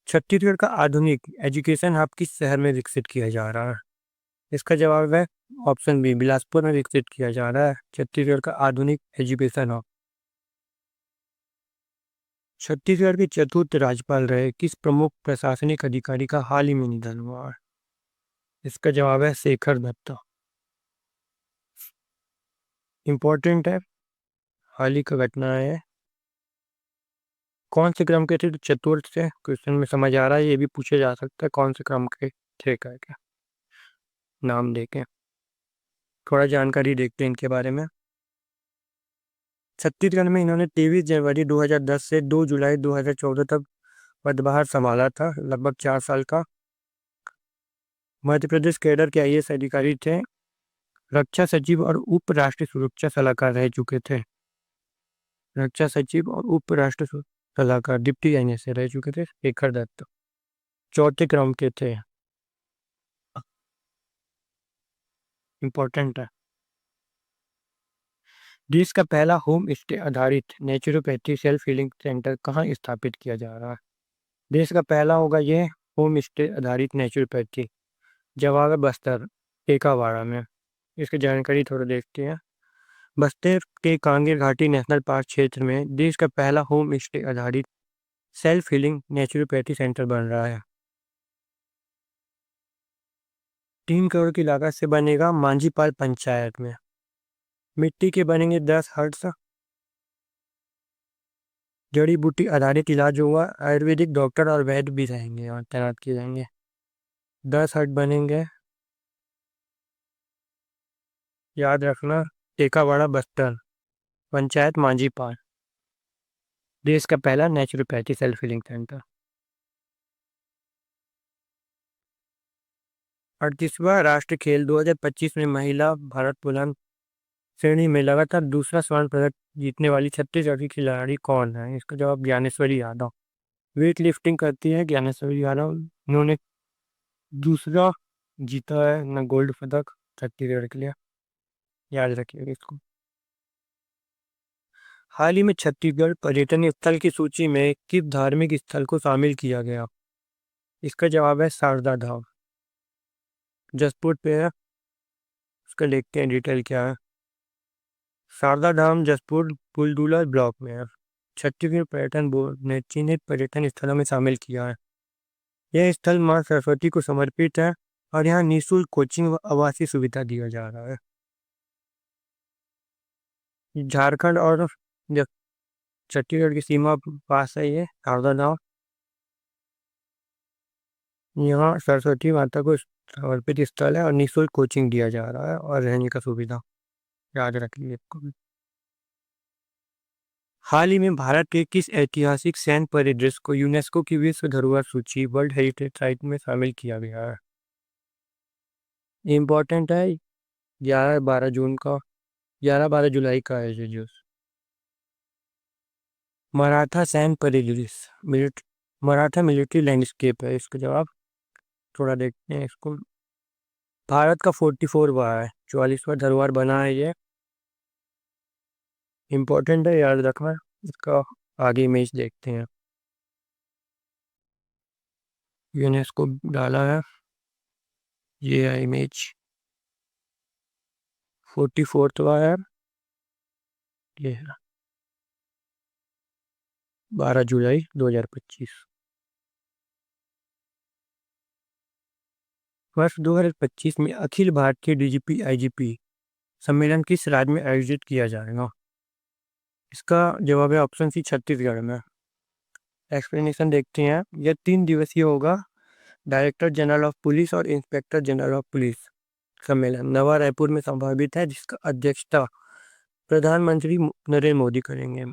छत्तीसगढ़ का आधुनिक एजुकेशन हब किस शहर में विकसित किया जा रहा है? इसका जवाब है ऑप्शन बी, बिलासपुर में विकसित किया जा रहा है छत्तीसगढ़ का आधुनिक एजुकेशन हब। छत्तीसगढ़ के चतुर्थ राज्यपाल रहे किस प्रमुख प्रशासनिक अधिकारी का हाल ही में निधन हुआ है? इसका जवाब है शेखर दत्ता। इंपॉर्टेंट है, हाल ही का घटना है। कौन से क्रम के थे? तो चतुर्थ से क्वेश्चन में समझ आ रहा है, ये भी पूछा जा सकता है कौन से क्रम के थे करके। नाम देखें, थोड़ा जानकारी देखते हैं इनके बारे में। छत्तीसगढ़ में इन्होंने 23 जनवरी 2010 से 2 जुलाई 2014 तक पदभार संभाला था, लगभग 4 साल का। मध्य प्रदेश कैडर के आईएएस अधिकारी थे, रक्षा सचिव और उप राष्ट्रीय सुरक्षा सलाहकार रह चुके थे। रक्षा सचिव और उप राष्ट्रीय सलाहकार डिप्टी आईएएस रह चुके थे शेखर दत्त। चौथे क्रम के थे, इंपॉर्टेंट है। देश का पहला होम स्टे आधारित नेचुरोपैथी सेल्फ हीलिंग सेंटर कहाँ स्थापित किया जा रहा है? देश का पहला होगा ये होम स्टे आधारित नेचुरोपैथी, जवाब है बस्तर टेकावाड़ा में। इसकी जानकारी थोड़ा देखते हैं। बस्तर के कांगेर घाटी नेशनल पार्क क्षेत्र में देश का पहला होम स्टे आधारित सेल्फ हीलिंग नेचुरोपैथी सेंटर बन रहा है। 3 करोड़ की लागत से बनेगा मांझीपाल पंचायत में। मिट्टी के बनेंगे 10 हट्स, जड़ी बूटी आधारित इलाज होगा, आयुर्वेदिक डॉक्टर और वैद्य भी रहेंगे और तैनात किए जाएंगे। 10 हट बनेंगे, याद रखना, टेकावाड़ा बस्तर, पंचायत मांझीपाल, देश का पहला नेचुरोपैथी सेल्फ हीलिंग सेंटर। 38वां राष्ट्रीय खेल 2025 में महिला भारोत्तोलन श्रेणी में लगातार दूसरा स्वर्ण पदक जीतने वाली छत्तीसगढ़ की खिलाड़ी कौन है? इसका जवाब ज्ञानेश्वरी यादव। वेट लिफ्टिंग करती है ज्ञानेश्वरी यादव, उन्होंने दूसरा जीता है ना गोल्ड पदक छत्तीसगढ़ के लिए, याद रखिएगा इसको। हाल ही में छत्तीसगढ़ पर्यटन स्थल की सूची में किस धार्मिक स्थल को शामिल किया गया? इसका जवाब है शारदा धाम, जसपुर पे है। उसका देखते हैं डिटेल क्या है। शारदा धाम जसपुर बुलदुला ब्लॉक में है। छत्तीसगढ़ पर्यटन बोर्ड ने चिन्हित पर्यटन स्थलों में शामिल किया है। यह स्थल मां सरस्वती को समर्पित है और यहाँ निःशुल्क कोचिंग व आवासीय सुविधा दिया जा रहा है। झारखंड और जब छत्तीसगढ़ की सीमा पास है ये औरदा, यहाँ सरस्वती माता को समर्पित स्थल है और निःशुल्क कोचिंग दिया जा रहा है और रहने का सुविधा, याद रखिए इसको भी। हाल ही में भारत के किस ऐतिहासिक सैन्य परिदृश्य को यूनेस्को की विश्व धरोहर सूची वर्ल्ड हेरिटेज साइट में शामिल किया गया है? इम्पोर्टेंट है, 11-12 जून का, 11-12 जुलाई का है ये जो मराठा सैन्य परिदृश्य मराठा मिलिट्री लैंडस्केप है इसका जवाब। थोड़ा देखते हैं इसको। भारत का 44वां है, 44वां धरोहर बना है ये, इम्पोर्टेंट है, याद रखना। इसका आगे इमेज देखते हैं, यूनेस्को डाला है, ये है इमेज, 44वां है ये है, 12 जुलाई 2025। वर्ष 2025 में अखिल भारतीय डीजीपी आईजीपी सम्मेलन किस राज्य में आयोजित किया जाएगा? इसका जवाब है ऑप्शन सी, छत्तीसगढ़ में। एक्सप्लेनेशन देखते हैं, यह 3 दिवसीय होगा। डायरेक्टर जनरल ऑफ पुलिस और इंस्पेक्टर जनरल ऑफ पुलिस सम्मेलन नवा रायपुर में संभावित है, जिसका अध्यक्षता प्रधानमंत्री नरेंद्र मोदी करेंगे।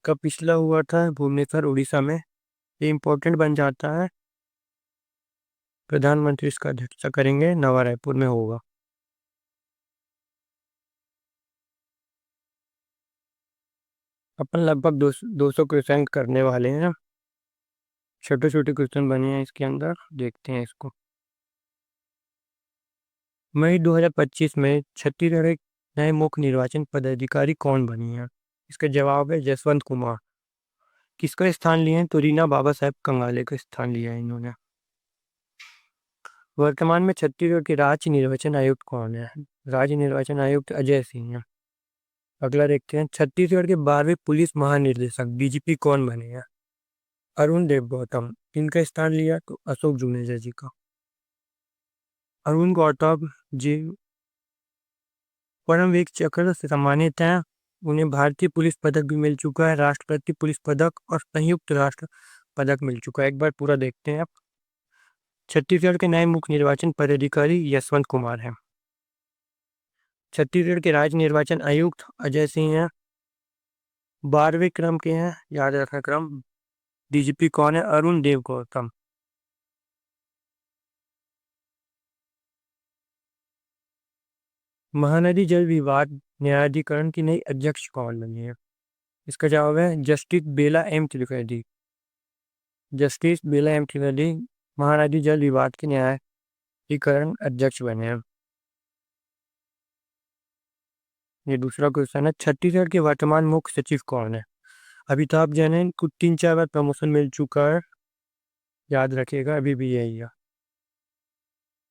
कब पिछला हुआ था? भुवनेश्वर उड़ीसा में। ये इम्पोर्टेंट बन जाता है, प्रधानमंत्री इसका अध्यक्षता करेंगे, नवा रायपुर में होगा। अपन लगभग 200 क्वेश्चन करने वाले हैं, छोटे छोटे क्वेश्चन बने हैं इसके अंदर, देखते हैं इसको। मई 2025 में छत्तीसगढ़ के नए मुख्य निर्वाचन पदाधिकारी कौन बनी है? इसका जवाब है जसवंत कुमार। किसका स्थान लिए हैं? तो रीना बाबा साहेब कंगाले का स्थान लिया है इन्होंने। वर्तमान में छत्तीसगढ़ के राज्य निर्वाचन आयुक्त कौन है? राज्य निर्वाचन आयुक्त अजय सिंह है। अगला देखते हैं, छत्तीसगढ़ के 12वें पुलिस महानिदेशक डीजीपी कौन बने हैं? अरुण देव गौतम। इनका स्थान लिया तो अशोक जुनेजा जी का। अरुण गौतम जी परमवीर चक्र से सम्मानित हैं। उन्हें भारतीय पुलिस पदक भी मिल चुका है, राष्ट्रपति पुलिस पदक और संयुक्त राष्ट्र पदक मिल चुका है। एक बार पूरा देखते हैं आप। छत्तीसगढ़ के नए मुख्य निर्वाचन पदाधिकारी यशवंत कुमार हैं। छत्तीसगढ़ के राज्य निर्वाचन आयुक्त अजय सिंह हैं, 12वें क्रम के हैं, याद रखना क्रम। डीजीपी कौन है? अरुण देव गौतम। महानदी जल विवाद न्यायाधिकरण की नई अध्यक्ष कौन बनी है? इसका जवाब है जस्टिस बेला एम त्रिवेदी। जस्टिस बेला एम त्रिवेदी महानदी जल विवाद के न्यायाधिकरण अध्यक्ष बने हैं। ये दूसरा क्वेश्चन है, छत्तीसगढ़ के वर्तमान मुख्य सचिव कौन है? अमिताभ जैन को 3-4 बार प्रमोशन मिल चुका है, याद रखिएगा, अभी भी यही है।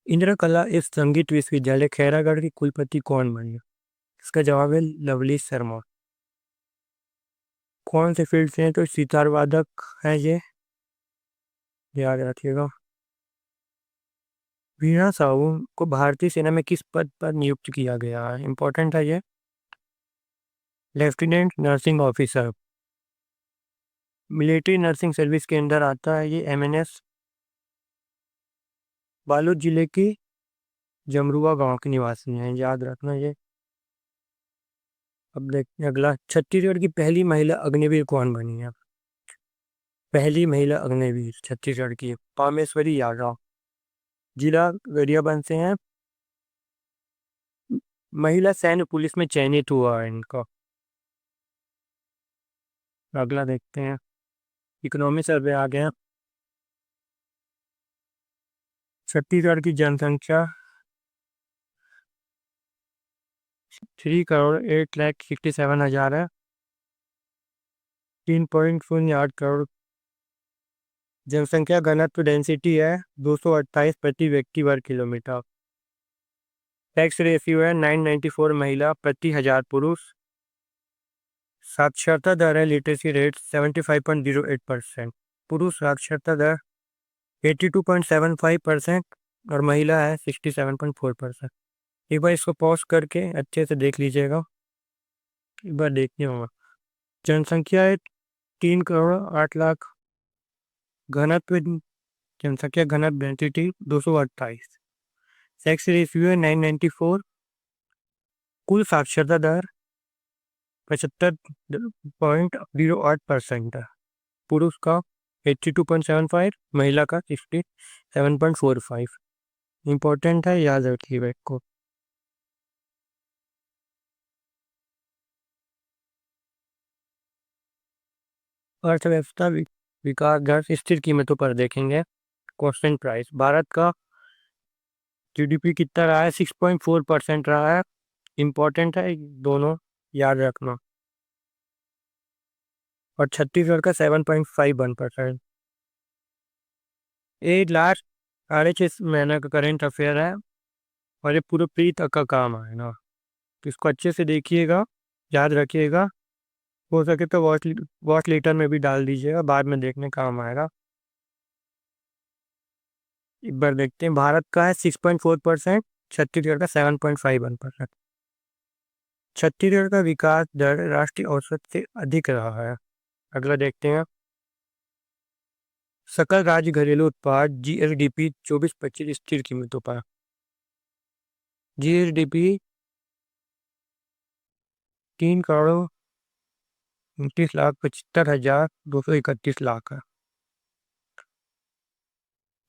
इंदिरा कला इस संगीत विश्वविद्यालय खैरागढ़ की कुलपति कौन बनी? इसका जवाब है लवली शर्मा। कौन से फील्ड से हैं? तो सितार वादक है ये, याद रखिएगा। वीणा साहू को भारतीय सेना में किस पद पर नियुक्त किया गया है? इंपॉर्टेंट है ये, lieutenant nursing officer. Military nursing service के अंदर आता है ये, एमएनएस। बालोद जिले की जमरुआ गांव के निवासी हैं, याद रखना ये। अब देखते हैं अगला, छत्तीसगढ़ की पहली महिला अग्निवीर कौन बनी है? पहली महिला अग्निवीर छत्तीसगढ़ की पामेश्वरी यादव, जिला गरियाबंद से हैं। महिला सैन्य पुलिस में चयनित हुआ है इनका। अगला देखते हैं, इकोनॉमी सर्वे आ गया। छत्तीसगढ़ की जनसंख्या 3,08,67,000 है। 3.08 करोड़ जनसंख्या घनत्व डेंसिटी है 228 प्रति व्यक्ति वर्ग किलोमीटर। टैक्स रेशियो है 994 महिला प्रति 1000 पुरुष। साक्षरता दर है, लिटरेसी रेट 75.08%। पुरुष साक्षरता दर 82.75% और महिला है 67.4%। एक बार इसको पॉज करके अच्छे से देख लीजिएगा, एक बार देखने होगा। जनसंख्या है 3 करोड़ 8 लाख। घनत्व जनसंख्या घनत्व डेंसिटी 228। सेक्स रेशियो है 994। कुल साक्षरता दर 75.08% है। पुरुष का 82.75, महिला का 67.45। इम्पोर्टेंट है, याद रखिएगा इसको। अर्थव्यवस्था विकास दर स्थिर कीमतों पर देखेंगे। कांस्टेंट प्राइस भारत का जीडीपी कितना रहा है? 6.4% रहा है। इम्पोर्टेंट है, दोनों याद रखना। और छत्तीसगढ़ का 7.51%। 1 लाख 6.5 महीने का करेंट अफेयर है और ये पूरे प्री तक का काम है ना, तो इसको अच्छे से देखिएगा, याद रखिएगा। हो सके तो वॉच लीटर में भी डाल दीजिएगा, बाद में देखने काम आएगा। एक बार देखते हैं। भारत का है 6.4%, छत्तीसगढ़ का 7.51%। छत्तीसगढ़ का विकास दर राष्ट्रीय औसत से अधिक रहा है। अगला देखते हैं। सकल राज्य घरेलू उत्पाद जीएसडीपी 24-25 स्थिर कीमतों पर। जीएसडीपी 3,29,75,231 है।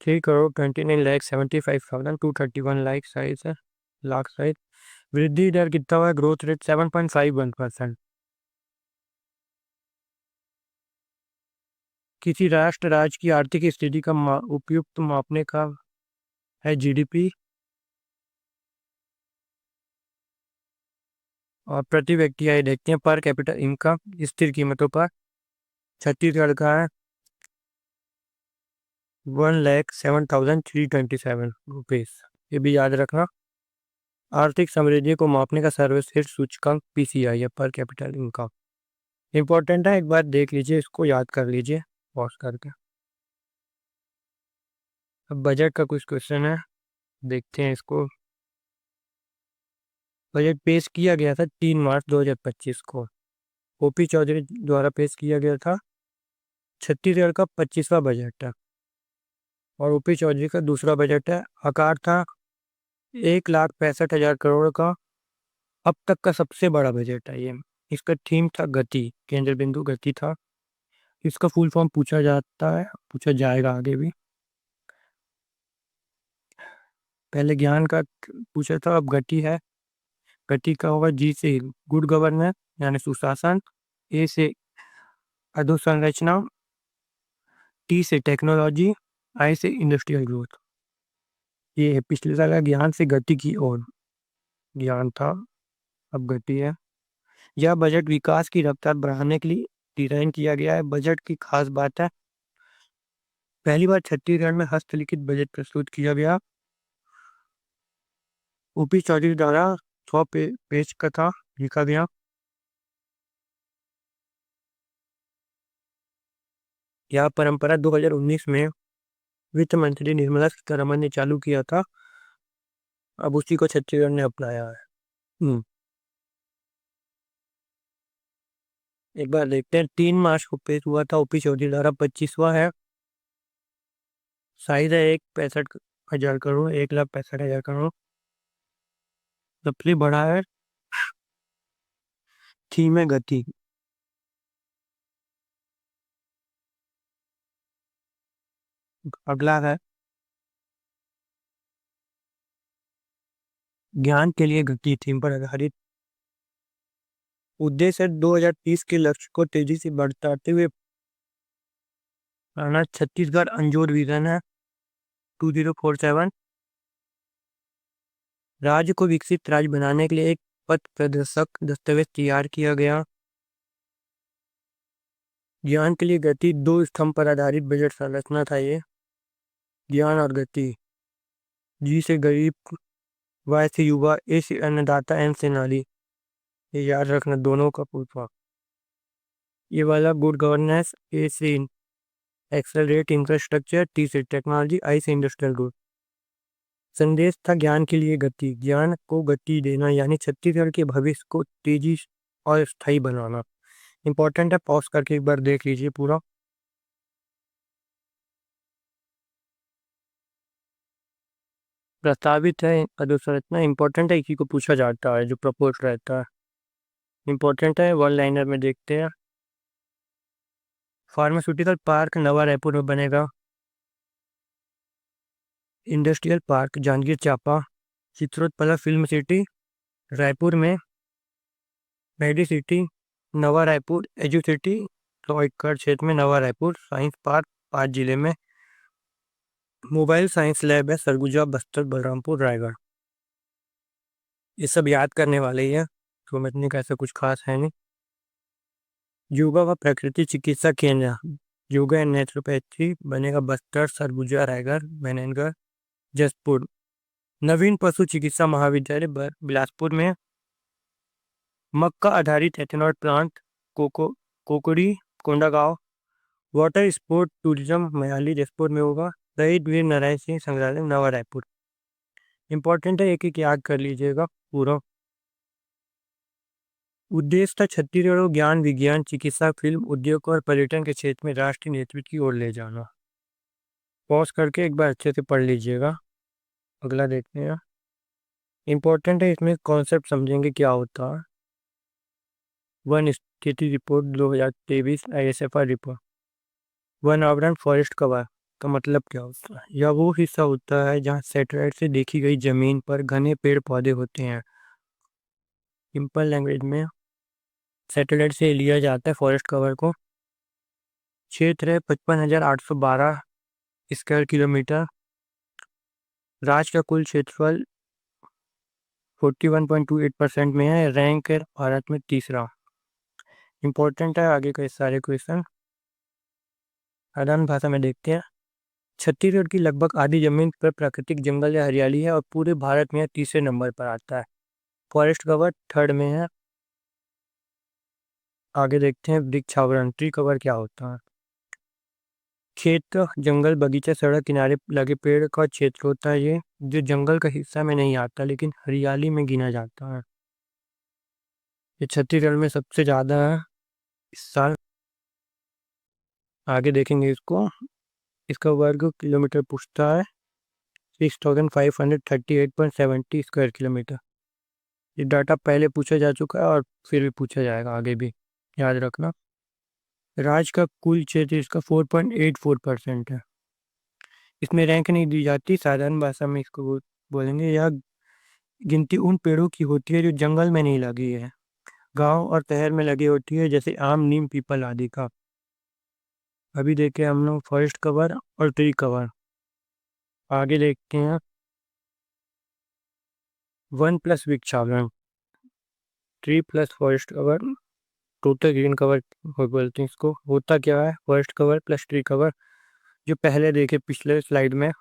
3,29,75,231 लाख साइज। वृद्धि दर कितना हुआ? Growth rate 7.51%। किसी राष्ट्र राज्य की आर्थिक स्थिति का उपयुक्त मापने का है जीडीपी। और प्रति व्यक्ति आय देखते हैं, पर कैपिटल इनकम स्थिर कीमतों पर। छत्तीसगढ़ का है 1,07,327 ये भी याद रखना। आर्थिक समृद्धि को मापने का सर्वश्रेष्ठ सूचकांक पीसीआई है, पर कैपिटल इनकम। इंपॉर्टेंट है, एक बार देख लीजिए, इसको याद कर लीजिए पॉज करके। अब बजट का कुछ क्वेश्चन है, देखते हैं इसको। बजट पेश किया गया था 3 मार्च 2025 को। ओपी चौधरी द्वारा पेश किया गया था। छत्तीसगढ़ का 25वां बजट है और ओपी चौधरी का दूसरा बजट है। आकार था 1,65,000 करोड़ का। अब तक का सबसे बड़ा बजट है ये। इसका थीम था गति, केंद्र बिंदु गति था। इसका फुल फॉर्म पूछा जाता है, पूछा जाएगा आगे भी। पहले ज्ञान का पूछा था, अब गति है। गति का होगा जी से गुड गवर्नेंस यानी सुशासन, ए से अधोसंरचना, टी से टेक्नोलॉजी, आई से इंडस्ट्रियल ग्रोथ। ये पिछले साल का ज्ञान से गति की ओर ज्ञान था, अब गति है। यह बजट विकास की रफ्तार बढ़ाने के लिए डिजाइन किया गया है। बजट की खास बात है, पहली बार छत्तीसगढ़ में हस्तलिखित बजट प्रस्तुत किया गया। ओपी चौधरी द्वारा 100 पेज का था, लिखा गया। यह परंपरा 2019 में वित्त मंत्री निर्मला सीतारमण ने चालू किया था। अब उसी को छत्तीसगढ़ ने अपनाया है। एक बार देखते हैं। 3 मार्च को पेश हुआ था ओपी चौधरी द्वारा, 25वां है। साइज है 1,65,000 करोड़, 1,65,000 करोड़। सबसे बड़ा है। थीम है गति। अगला है ज्ञान के लिए गति, थीम पर आधारित। उद्देश्य 2030 के लक्ष्य को तेजी से बढ़ाते हुए छत्तीसगढ़ अंजोर विजन है 2047। राज्य को विकसित राज्य बनाने के लिए एक पथ प्रदर्शक दस्तावेज तैयार किया गया। ज्ञान के लिए गति 2 स्तंभ पर आधारित बजट संरचना था ये। ज्ञान और गति। जी से गरीब, वाई से युवा, ए से अन्नदाता, एन से नारी। ये याद रखना, दोनों का पूछा। ये वाला गुड गवर्नेंस, ए से एक्सेलरेट इंफ्रास्ट्रक्चर, टी से टेक्नोलॉजी, आई से इंडस्ट्रियल ग्रोथ। संदेश था ज्ञान के लिए गति, ज्ञान को गति देना यानी छत्तीसगढ़ के भविष्य को तेजी और स्थायी बनाना। इम्पोर्टेंट है, पॉज करके एक बार देख लीजिए पूरा। प्रस्तावित है अधोसंरचना इम्पोर्टेंट है, इसी को पूछा जाता है जो प्रपोज रहता है। इम्पोर्टेंट है, वन लाइनर में देखते हैं। फार्मास्यूटिकल पार्क नवा रायपुर में बनेगा। Industrial park Janjgir Champa. Chitrotpala film city Raipur में। मेडी सिटी नवा रायपुर। एजू सिटी 100 एकड़ क्षेत्र में नवा रायपुर। साइंस पार्क 5 जिले में। मोबाइल साइंस लैब है सरगुजा, बस्तर, बलरामपुर, रायगढ़। ये सब याद करने वाले ही है, समझने का ऐसा कुछ खास है नहीं। योगा व प्रकृति चिकित्सा केंद्र योगा एंड नेचुरोपैथी बनेगा बस्तर, सरगुजा, रायगढ़, मैनेनगढ़, जसपुर। नवीन पशु चिकित्सा महाविद्यालय बिलासपुर में। मक्का आधारित ethanol plant Kokdi, Kondagaon. Water sport tourism Mayali, Jaspur में होगा। शहीद वीर नारायण सिंह संग्रहालय नवा रायपुर। इंपॉर्टेंट है, एक एक याद कर लीजिएगा पूरा। उद्देश्य था छत्तीसगढ़ को ज्ञान, विज्ञान, चिकित्सा, फिल्म उद्योग और पर्यटन के क्षेत्र में राष्ट्रीय नेतृत्व की ओर ले जाना। पॉज करके एक बार अच्छे से पढ़ लीजिएगा। अगला देखते हैं। इंपॉर्टेंट है, इसमें कॉन्सेप्ट समझेंगे क्या होता है। वन स्थिति रिपोर्ट 2023 ISFR रिपोर्ट। वन आवरण फॉरेस्ट कवर का मतलब क्या होता है? यह वो हिस्सा होता है जहाँ सैटेलाइट से देखी गई जमीन पर घने पेड़ पौधे होते हैं। सिंपल लैंग्वेज में सैटेलाइट से लिया जाता है फॉरेस्ट कवर को। क्षेत्र है 55,812 स्क्वायर किलोमीटर। राज्य का कुल क्षेत्रफल 41.28% में है। रैंक है भारत में तीसरा। इंपॉर्टेंट है, आगे के सारे क्वेश्चन साधारण भाषा में देखते हैं। छत्तीसगढ़ की लगभग आधी जमीन पर प्राकृतिक जंगल या हरियाली है और पूरे भारत में तीसरे नंबर पर आता है। फॉरेस्ट कवर थर्ड में है। आगे देखते हैं वृक्षावरण ट्री कवर क्या होता है। खेत, जंगल, बगीचा, सड़क किनारे लगे पेड़ का क्षेत्र होता है ये, जो जंगल का हिस्सा में नहीं आता लेकिन हरियाली में गिना जाता है। ये छत्तीसगढ़ में सबसे ज्यादा है इस साल। आगे देखेंगे इसको। इसका वर्ग किलोमीटर पूछता है 6538.70 स्क्वायर किलोमीटर। ये डाटा पहले पूछा जा चुका है और फिर भी पूछा जाएगा आगे भी, याद रखना। राज्य का कुल क्षेत्र इसका 4.84% है। इसमें रैंक नहीं दी जाती, साधारण भाषा में इसको बोलेंगे। यह गिनती उन पेड़ों की होती है जो जंगल में नहीं लगी है, गांव और शहर में लगी होती है, जैसे आम, नीम, पीपल आदि का। अभी देखे हम लोग फॉरेस्ट कवर और ट्री कवर। आगे देखते हैं वन प्लस वृक्षावरण tree plus forest cover total green cover बोलते हैं इसको। होता क्या है, forest cover plus tree cover जो पहले देखे पिछले स्लाइड में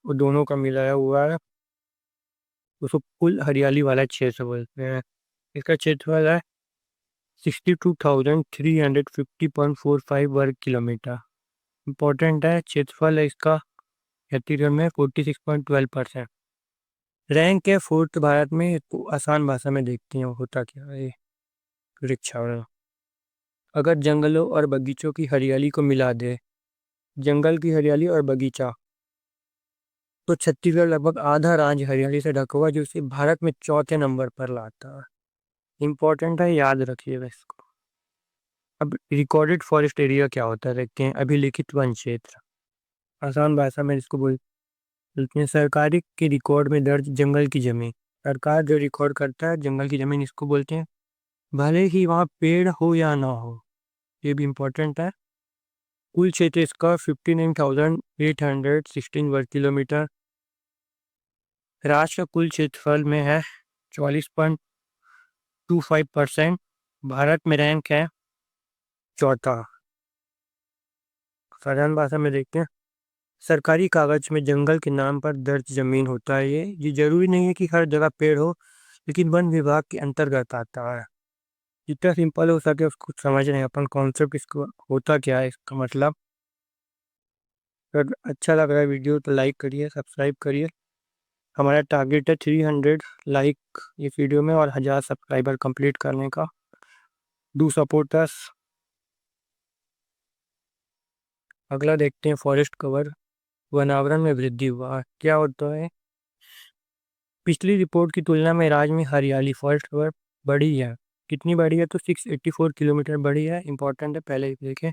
वो दोनों का मिलाया हुआ है, उसको कुल हरियाली वाला क्षेत्र बोलते हैं। इसका क्षेत्रफल है 62,350.45 वर्ग किलोमीटर। इम्पोर्टेंट है, क्षेत्रफल है इसका छत्तीसगढ़ में 46.12%। रैंक है फोर्थ भारत में। इसको आसान भाषा में देखते हैं होता क्या है। वृक्षावरण अगर जंगलों और बगीचों की हरियाली को मिला दे, जंगल की हरियाली और बगीचा, तो छत्तीसगढ़ लगभग आधा राज्य हरियाली से ढका हुआ, जो इसे भारत में चौथे नंबर पर लाता है। इम्पोर्टेंट है, याद रखिएगा इसको। अब रिकॉर्डेड फॉरेस्ट एरिया क्या होता है देखते हैं। अभिलिखित वन क्षेत्र, आसान भाषा में इसको बोलते हैं सरकारी के रिकॉर्ड में दर्ज जंगल की जमीन। सरकार जो रिकॉर्ड करता है जंगल की जमीन, इसको बोलते हैं, भले ही वहाँ पेड़ हो या ना हो। ये भी इम्पोर्टेंट है। कुल क्षेत्र इसका 59,816 वर्ग किलोमीटर। राज्य का कुल क्षेत्रफल में है 44.25%। भारत में रैंक है चौथा। साधारण भाषा में देखते हैं। सरकारी कागज में जंगल के नाम पर दर्ज जमीन होता है। ये जरूरी नहीं है कि हर जगह पेड़ हो, लेकिन वन विभाग के अंतर्गत आता है। जितना सिंपल हो सके उसको समझ रहे हैं अपन कॉन्सेप्ट, इसको होता क्या है, इसका मतलब। अगर अच्छा लग रहा है वीडियो तो लाइक करिए, सब्सक्राइब करिए। हमारा टारगेट है 300 लाइक इस वीडियो में और 1000 सब्सक्राइबर कंप्लीट करने का। Do support us. अगला देखते हैं फॉरेस्ट कवर, वनावरण में वृद्धि हुआ क्या होता है। पिछली रिपोर्ट की तुलना में राज्य में हरियाली फॉरेस्ट कवर बढ़ी है। कितनी बढ़ी है तो 684 किलोमीटर बढ़ी है। इंपॉर्टेंट है, पहले ही देखें।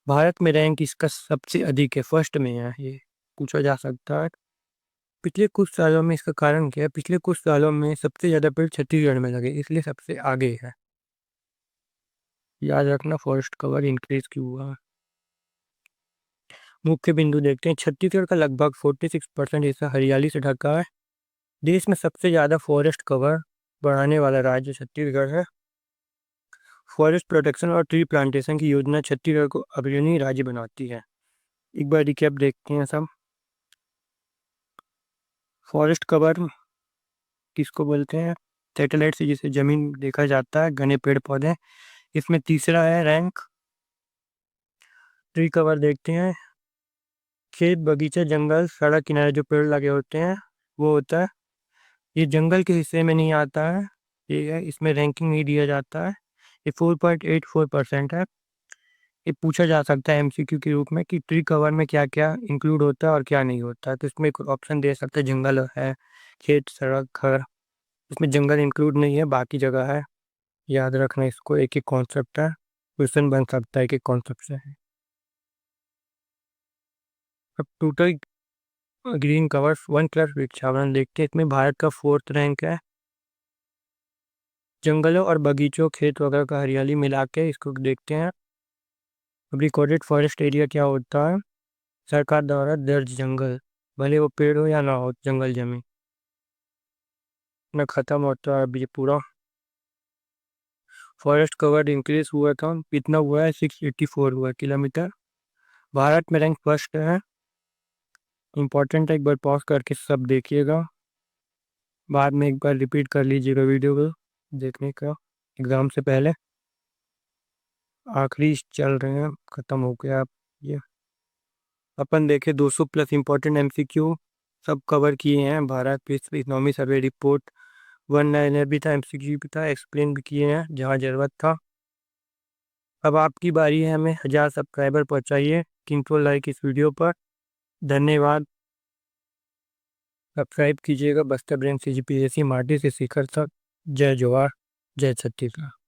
भारत में रैंक इसका सबसे अधिक है, फर्स्ट में है, ये पूछा जा सकता है। पिछले कुछ सालों में इसका कारण क्या है। पिछले कुछ सालों में सबसे ज़्यादा पेड़ छत्तीसगढ़ में लगे, इसलिए सबसे आगे है। याद रखना फॉरेस्ट कवर इंक्रीज क्यों हुआ। मुख्य बिंदु देखते हैं। छत्तीसगढ़ का लगभग 46% हिस्सा हरियाली से ढका है। देश में सबसे ज़्यादा फॉरेस्ट कवर बढ़ाने वाला राज्य छत्तीसगढ़ है। फॉरेस्ट प्रोटेक्शन और ट्री प्लांटेशन की योजना छत्तीसगढ़ को अग्रणी राज्य बनाती है। एक बार रिकैप देखते हैं सब। फॉरेस्ट कवर किसको बोलते हैं। सैटेलाइट से जिसे जमीन देखा जाता है, घने पेड़ पौधे, इसमें तीसरा है रैंक। ट्री कवर देखते हैं। खेत, बगीचा, जंगल, सड़क किनारे जो पेड़ लगे होते हैं वो होता है। ये जंगल के हिस्से में नहीं आता है, ठीक है, इसमें रैंकिंग नहीं दिया जाता है। ये 4.84% है। ये पूछा जा सकता है एमसीक्यू के रूप में कि ट्री कवर में क्या क्या इंक्लूड होता है और क्या नहीं होता है। तो इसमें एक ऑप्शन दे सकते हैं, जंगल है, खेत, सड़क, घर। इसमें जंगल इंक्लूड नहीं है, बाकी जगह है। याद रखना इसको, एक एक कॉन्सेप्ट है, क्वेश्चन बन सकता है एक एक कॉन्सेप्ट से। अब टोटल ग्रीन कवर्स वन प्लस वृक्षावरण देखते हैं। इसमें भारत का 4th रैंक है। जंगलों और बगीचों, खेत वगैरह का हरियाली मिला के इसको देखते हैं। अब रिकॉर्डेड फॉरेस्ट एरिया क्या होता है। सरकार द्वारा दर्ज जंगल, भले वो पेड़ हो या ना हो, जंगल जमीन में खत्म होता है। अब ये पूरा फॉरेस्ट कवर इंक्रीज हुआ था, कितना हुआ है, 684 हुआ किलोमीटर। भारत में रैंक फर्स्ट है। इंपॉर्टेंट है, एक बार पॉज करके सब देखिएगा, बाद में एक बार रिपीट कर लीजिएगा वीडियो को देखने का एग्ज़ाम से पहले। आखिरी चल रहे हैं, ख़त्म हो गया। आप ये अपन देखे 200 प्लस इंपॉर्टेंट एमसीक्यू सब कवर किए हैं। भारत विश्व इकोनॉमी सर्वे रिपोर्ट 1 भी था, एमसीक्यू भी था, एक्सप्लेन भी किए हैं जहाँ ज़रूरत था। अब आपकी बारी है, हमें 1000 सब्सक्राइबर पहुँचाइए। किंतु लाइक इस वीडियो पर। धन्यवाद। सब्सक्राइब कीजिएगा। बस्तर ब्रेन CGPSC माटी से शिखर तक। जय जवाहर, जय छत्तीसगढ़।